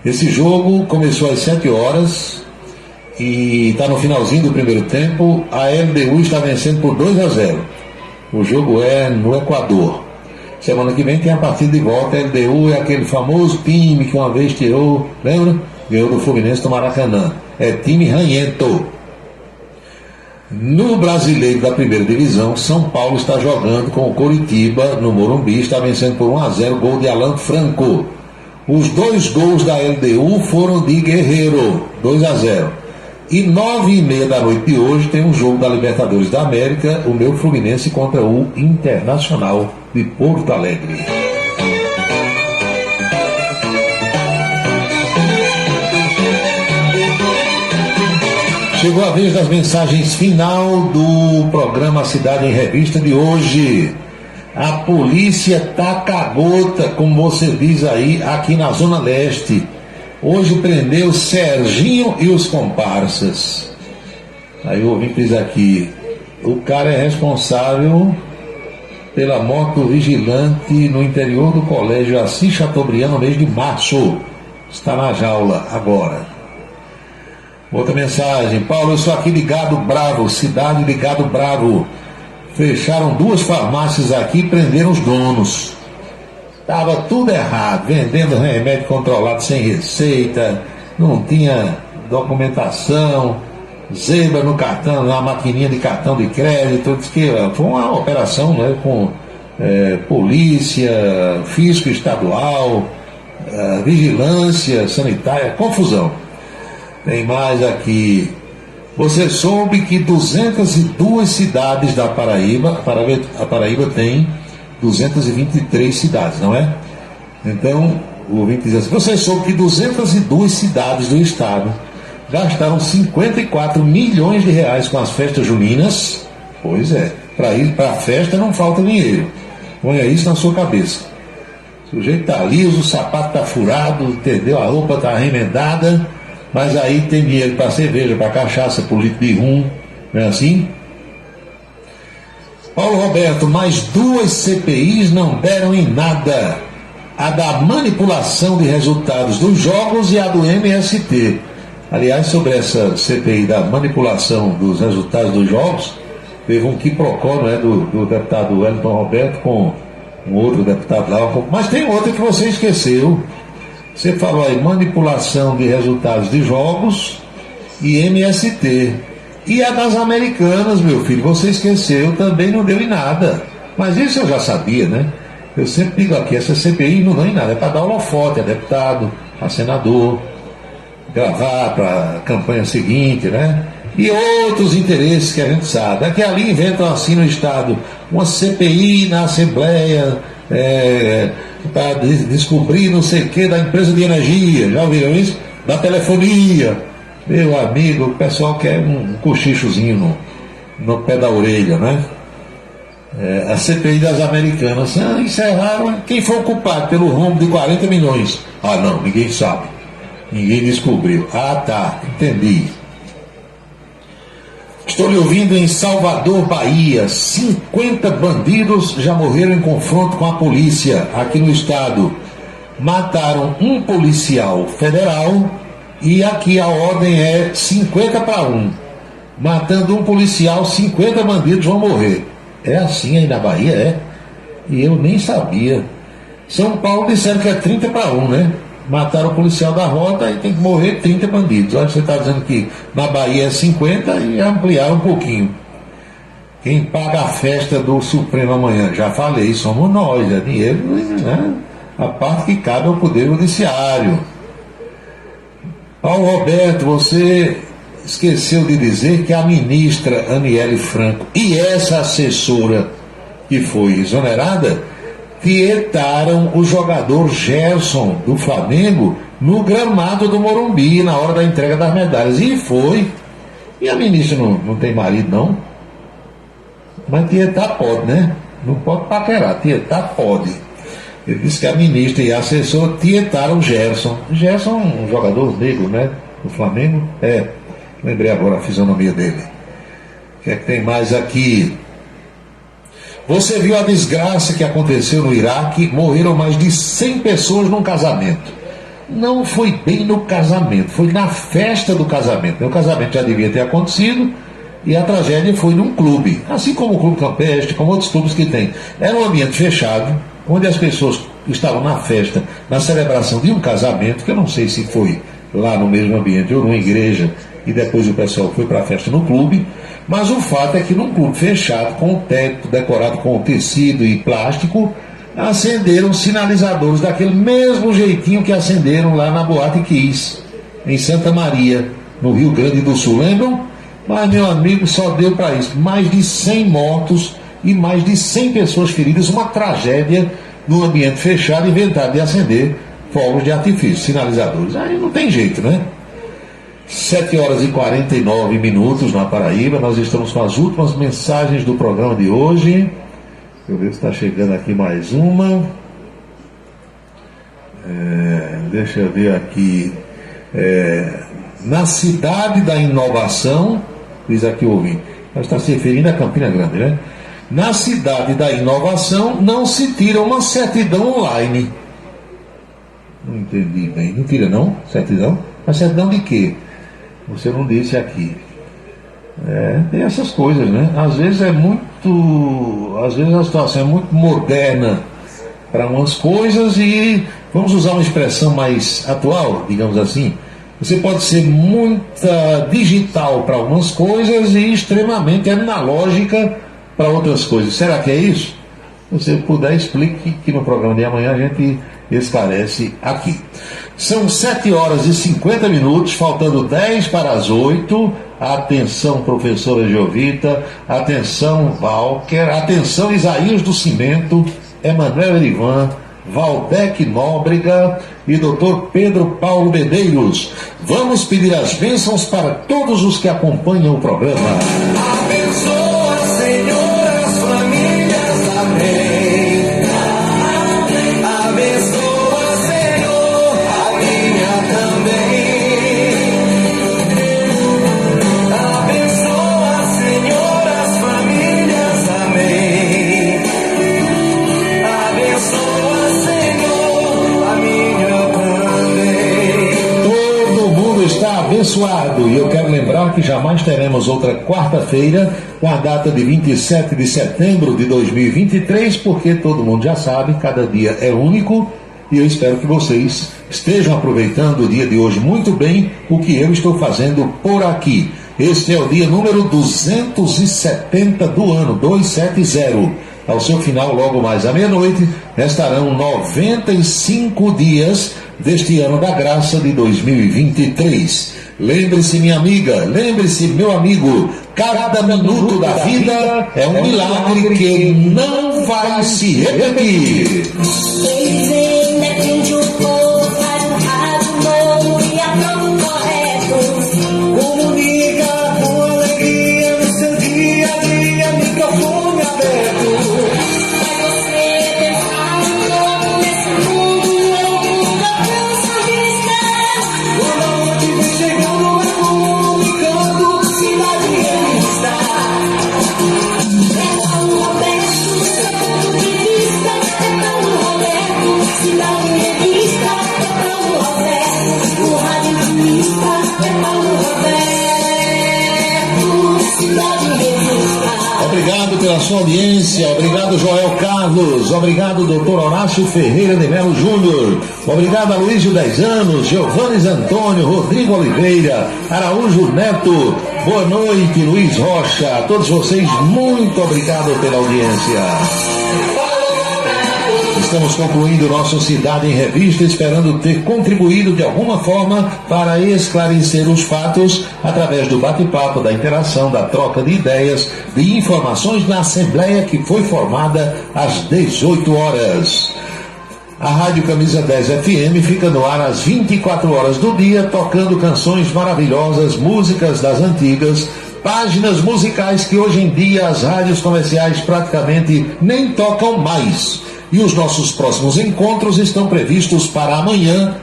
Esse jogo começou às 7 horas e está no finalzinho do primeiro tempo. A LDU está vencendo por 2-0. O jogo é no Equador. Semana que vem tem a partida de volta. A LDU é aquele famoso time que uma vez tirou, lembra? Ganhou do Fluminense do Maracanã. É time ranhento. No Brasileiro da primeira divisão, São Paulo está jogando com o Coritiba no Morumbi, está vencendo por 1-0, gol de Alan Franco. Os 2 gols da LDU foram de Guerreiro, 2-0. E 9h30 da noite de hoje tem um jogo da Libertadores da América, o meu Fluminense contra o Internacional de Porto Alegre. Chegou a vez das mensagens final do programa Cidade em Revista de hoje. A polícia tá cagota, como você diz aí, aqui na Zona Leste. Hoje prendeu Serginho e os comparsas. Aí o ouvinte diz aqui: o cara é responsável pela morte do vigilante no interior do colégio Assis Chateaubriand no mês de março. Está na jaula agora. Outra mensagem: Paulo, eu sou aqui de Gado Bravo, cidade de Gado Bravo. Fecharam 2 farmácias aqui e prenderam os donos. Estava tudo errado, vendendo remédio controlado sem receita, não tinha documentação, zebra no cartão, na maquininha de cartão de crédito. Diz que foi uma operação, né, com polícia, fisco estadual, vigilância sanitária, confusão. Tem mais aqui. Você soube que 202 cidades da Paraíba, a Paraíba tem 223 cidades, não é? Então, o ouvinte diz assim: você soube que 202 cidades do estado gastaram 54 milhões de reais com as festas juninas? Pois é, para a festa não falta dinheiro. Ponha isso na sua cabeça. O sujeito está liso, o sapato está furado, entendeu? A roupa está remendada, mas aí tem dinheiro para cerveja, para cachaça, para litro de rum, Não é assim? Paulo Roberto, mais 2 CPIs não deram em nada. A da manipulação de resultados dos jogos e a do MST. Aliás, sobre essa CPI da manipulação dos resultados dos jogos, teve um quiprocó, né, do deputado Wellington Roberto com um outro deputado lá. Mas tem outra que você esqueceu. Você falou aí, manipulação de resultados de jogos e MST. E a das Americanas, meu filho, você esqueceu, também não deu em nada. Mas isso eu já sabia, né? Eu sempre digo aqui, essa CPI não dá em nada, é para dar holofote a deputado, a senador, gravar para a campanha seguinte, né? E outros interesses que a gente sabe. Daqui ali inventam assim no Estado uma CPI na Assembleia para descobrir não sei o que da empresa de energia, já ouviram isso? Da telefonia. Meu amigo, o pessoal quer um cochichozinho no pé da orelha, né? A CPI das Americanas encerraram. Quem foi o culpado pelo rombo de 40 milhões? Ah, não, ninguém sabe. Ninguém descobriu. Ah, tá, entendi. Estou lhe ouvindo em Salvador, Bahia. 50 bandidos já morreram em confronto com a polícia aqui no estado. Mataram um policial federal e aqui a ordem é 50-1. Matando um policial, 50 bandidos vão morrer. É assim aí na Bahia, é? E eu nem sabia. São Paulo disseram que é 30-1, né? Mataram o policial da rota e tem que morrer 30 bandidos. Olha, você está dizendo que na Bahia é 50 e ampliaram um pouquinho. Quem paga a festa do Supremo amanhã? Já falei, somos nós, é dinheiro, né? A parte que cabe ao Poder Judiciário. Paulo Roberto, você esqueceu de dizer que a ministra Aniele Franco e essa assessora que foi exonerada tietaram o jogador Gerson do Flamengo no gramado do Morumbi na hora da entrega das medalhas. E foi. E a ministra não tem marido, não? Mas tietar pode, né? Não pode paquerar, tietar pode. Ele disse que a ministra e a assessora tietaram o Gerson. Gerson é um jogador negro, né? Do Flamengo. Lembrei agora a fisionomia dele. O que é que tem mais aqui? Você viu a desgraça que aconteceu no Iraque? Morreram mais de 100 pessoas num casamento. Não foi bem no casamento, foi na festa do casamento. O casamento já devia ter acontecido e a tragédia foi num clube. Assim como o Clube Campestre, como outros clubes que tem. Era um ambiente fechado, onde as pessoas estavam na festa, na celebração de um casamento, que eu não sei se foi lá no mesmo ambiente ou numa igreja, e depois o pessoal foi para a festa no clube, mas o fato é que num clube fechado, com o teto decorado com tecido e plástico, acenderam sinalizadores daquele mesmo jeitinho que acenderam lá na Boate Kiss, em Santa Maria, no Rio Grande do Sul, lembram? Mas, meu amigo, só deu para isso, mais de 100 mortos e mais de 100 pessoas feridas, uma tragédia no ambiente fechado, inventado de acender fogos de artifício, sinalizadores. Aí não tem jeito, né? 7h49 na Paraíba, nós estamos com as últimas mensagens do programa de hoje. Deixa eu ver se está chegando aqui mais uma. Deixa eu ver aqui. Na cidade da inovação, diz aqui o ouvinte, nós está se referindo a Campina Grande, né? Na cidade da inovação não se tira uma certidão online. Não entendi bem. Não tira não? Certidão? Mas certidão de quê? Você não disse aqui. Tem essas coisas, né? Às vezes a situação é muito moderna para umas coisas e vamos usar uma expressão mais atual, digamos assim. Você pode ser muito digital para algumas coisas e extremamente analógica para outras coisas. Será que é isso? Se você puder, explique que no programa de amanhã a gente esclarece aqui. São 7h50, faltando 10 para as 8. Atenção, professora Jovita, atenção, Walker, atenção, Isaías do Cimento, Emanuel Erivan, Valdec Nóbrega e Dr. Pedro Paulo Medeiros. Vamos pedir as bênçãos para todos os que acompanham o programa. Abençoa, Senhor, as famílias, amém. Abençoa, Senhor, a minha também. Abençoa, Senhor. que jamais teremos outra quarta-feira com a data de 27 de setembro de 2023, porque todo mundo já sabe, cada dia é único, e eu espero que vocês estejam aproveitando o dia de hoje muito bem, o que eu estou fazendo por aqui. Este é o dia número 270 do ano, 270. Ao seu final, logo mais à meia-noite, restarão 95 dias deste ano da graça de 2023. Lembre-se, minha amiga, lembre-se, meu amigo, cada minuto da vida é um milagre que não vai se repetir. Eles defende o povo, faz um rádio novo e aprova correto. Comunica com alegria no seu dia a dia, microfone aberto. Vai você pensar um novo nesse mundo louco da transformista. Toda noite vem chegando, é comunicando, cidade revista. É Paulo Roberto, seu ponto de vista. É Paulo Roberto, cidade revista. É Paulo Roberto, o radialista. É Paulo Roberto, cidade revista. Obrigado pela sua audiência, obrigado Joel Carlos, obrigado Dr. Horácio Ferreira de Melo Júnior, obrigado Aloysio 10 anos, Giovannes Antônio, Rodrigo Oliveira, Araújo Neto, boa noite Luiz Rocha, a todos vocês muito obrigado pela audiência. Estamos concluindo nosso Cidade em Revista, esperando ter contribuído de alguma forma para esclarecer os fatos através do bate-papo, da interação, da troca de ideias, de informações na Assembleia que foi formada às 18 horas. A Rádio Camisa 10 FM fica no ar às 24 horas do dia, tocando canções maravilhosas, músicas das antigas, páginas musicais que hoje em dia as rádios comerciais praticamente nem tocam mais. E os nossos próximos encontros estão previstos para amanhã,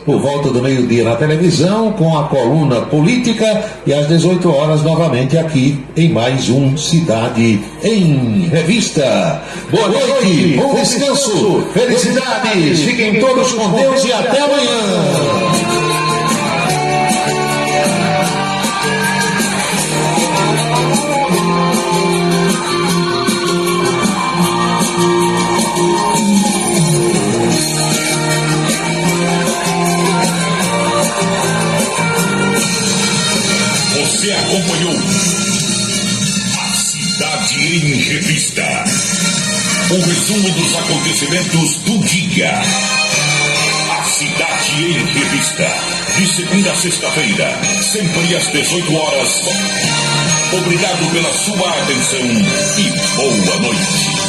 por volta do meio-dia na televisão, com a coluna política, e às 18 horas novamente aqui em mais um Cidade em Revista. Boa noite, bom descanso, felicidades, fiquem todos com Deus e até amanhã. Você acompanhou a Cidade em Revista, um resumo dos acontecimentos do dia. A Cidade em Revista, de segunda a sexta-feira, sempre às 18 horas. Obrigado pela sua atenção e boa noite.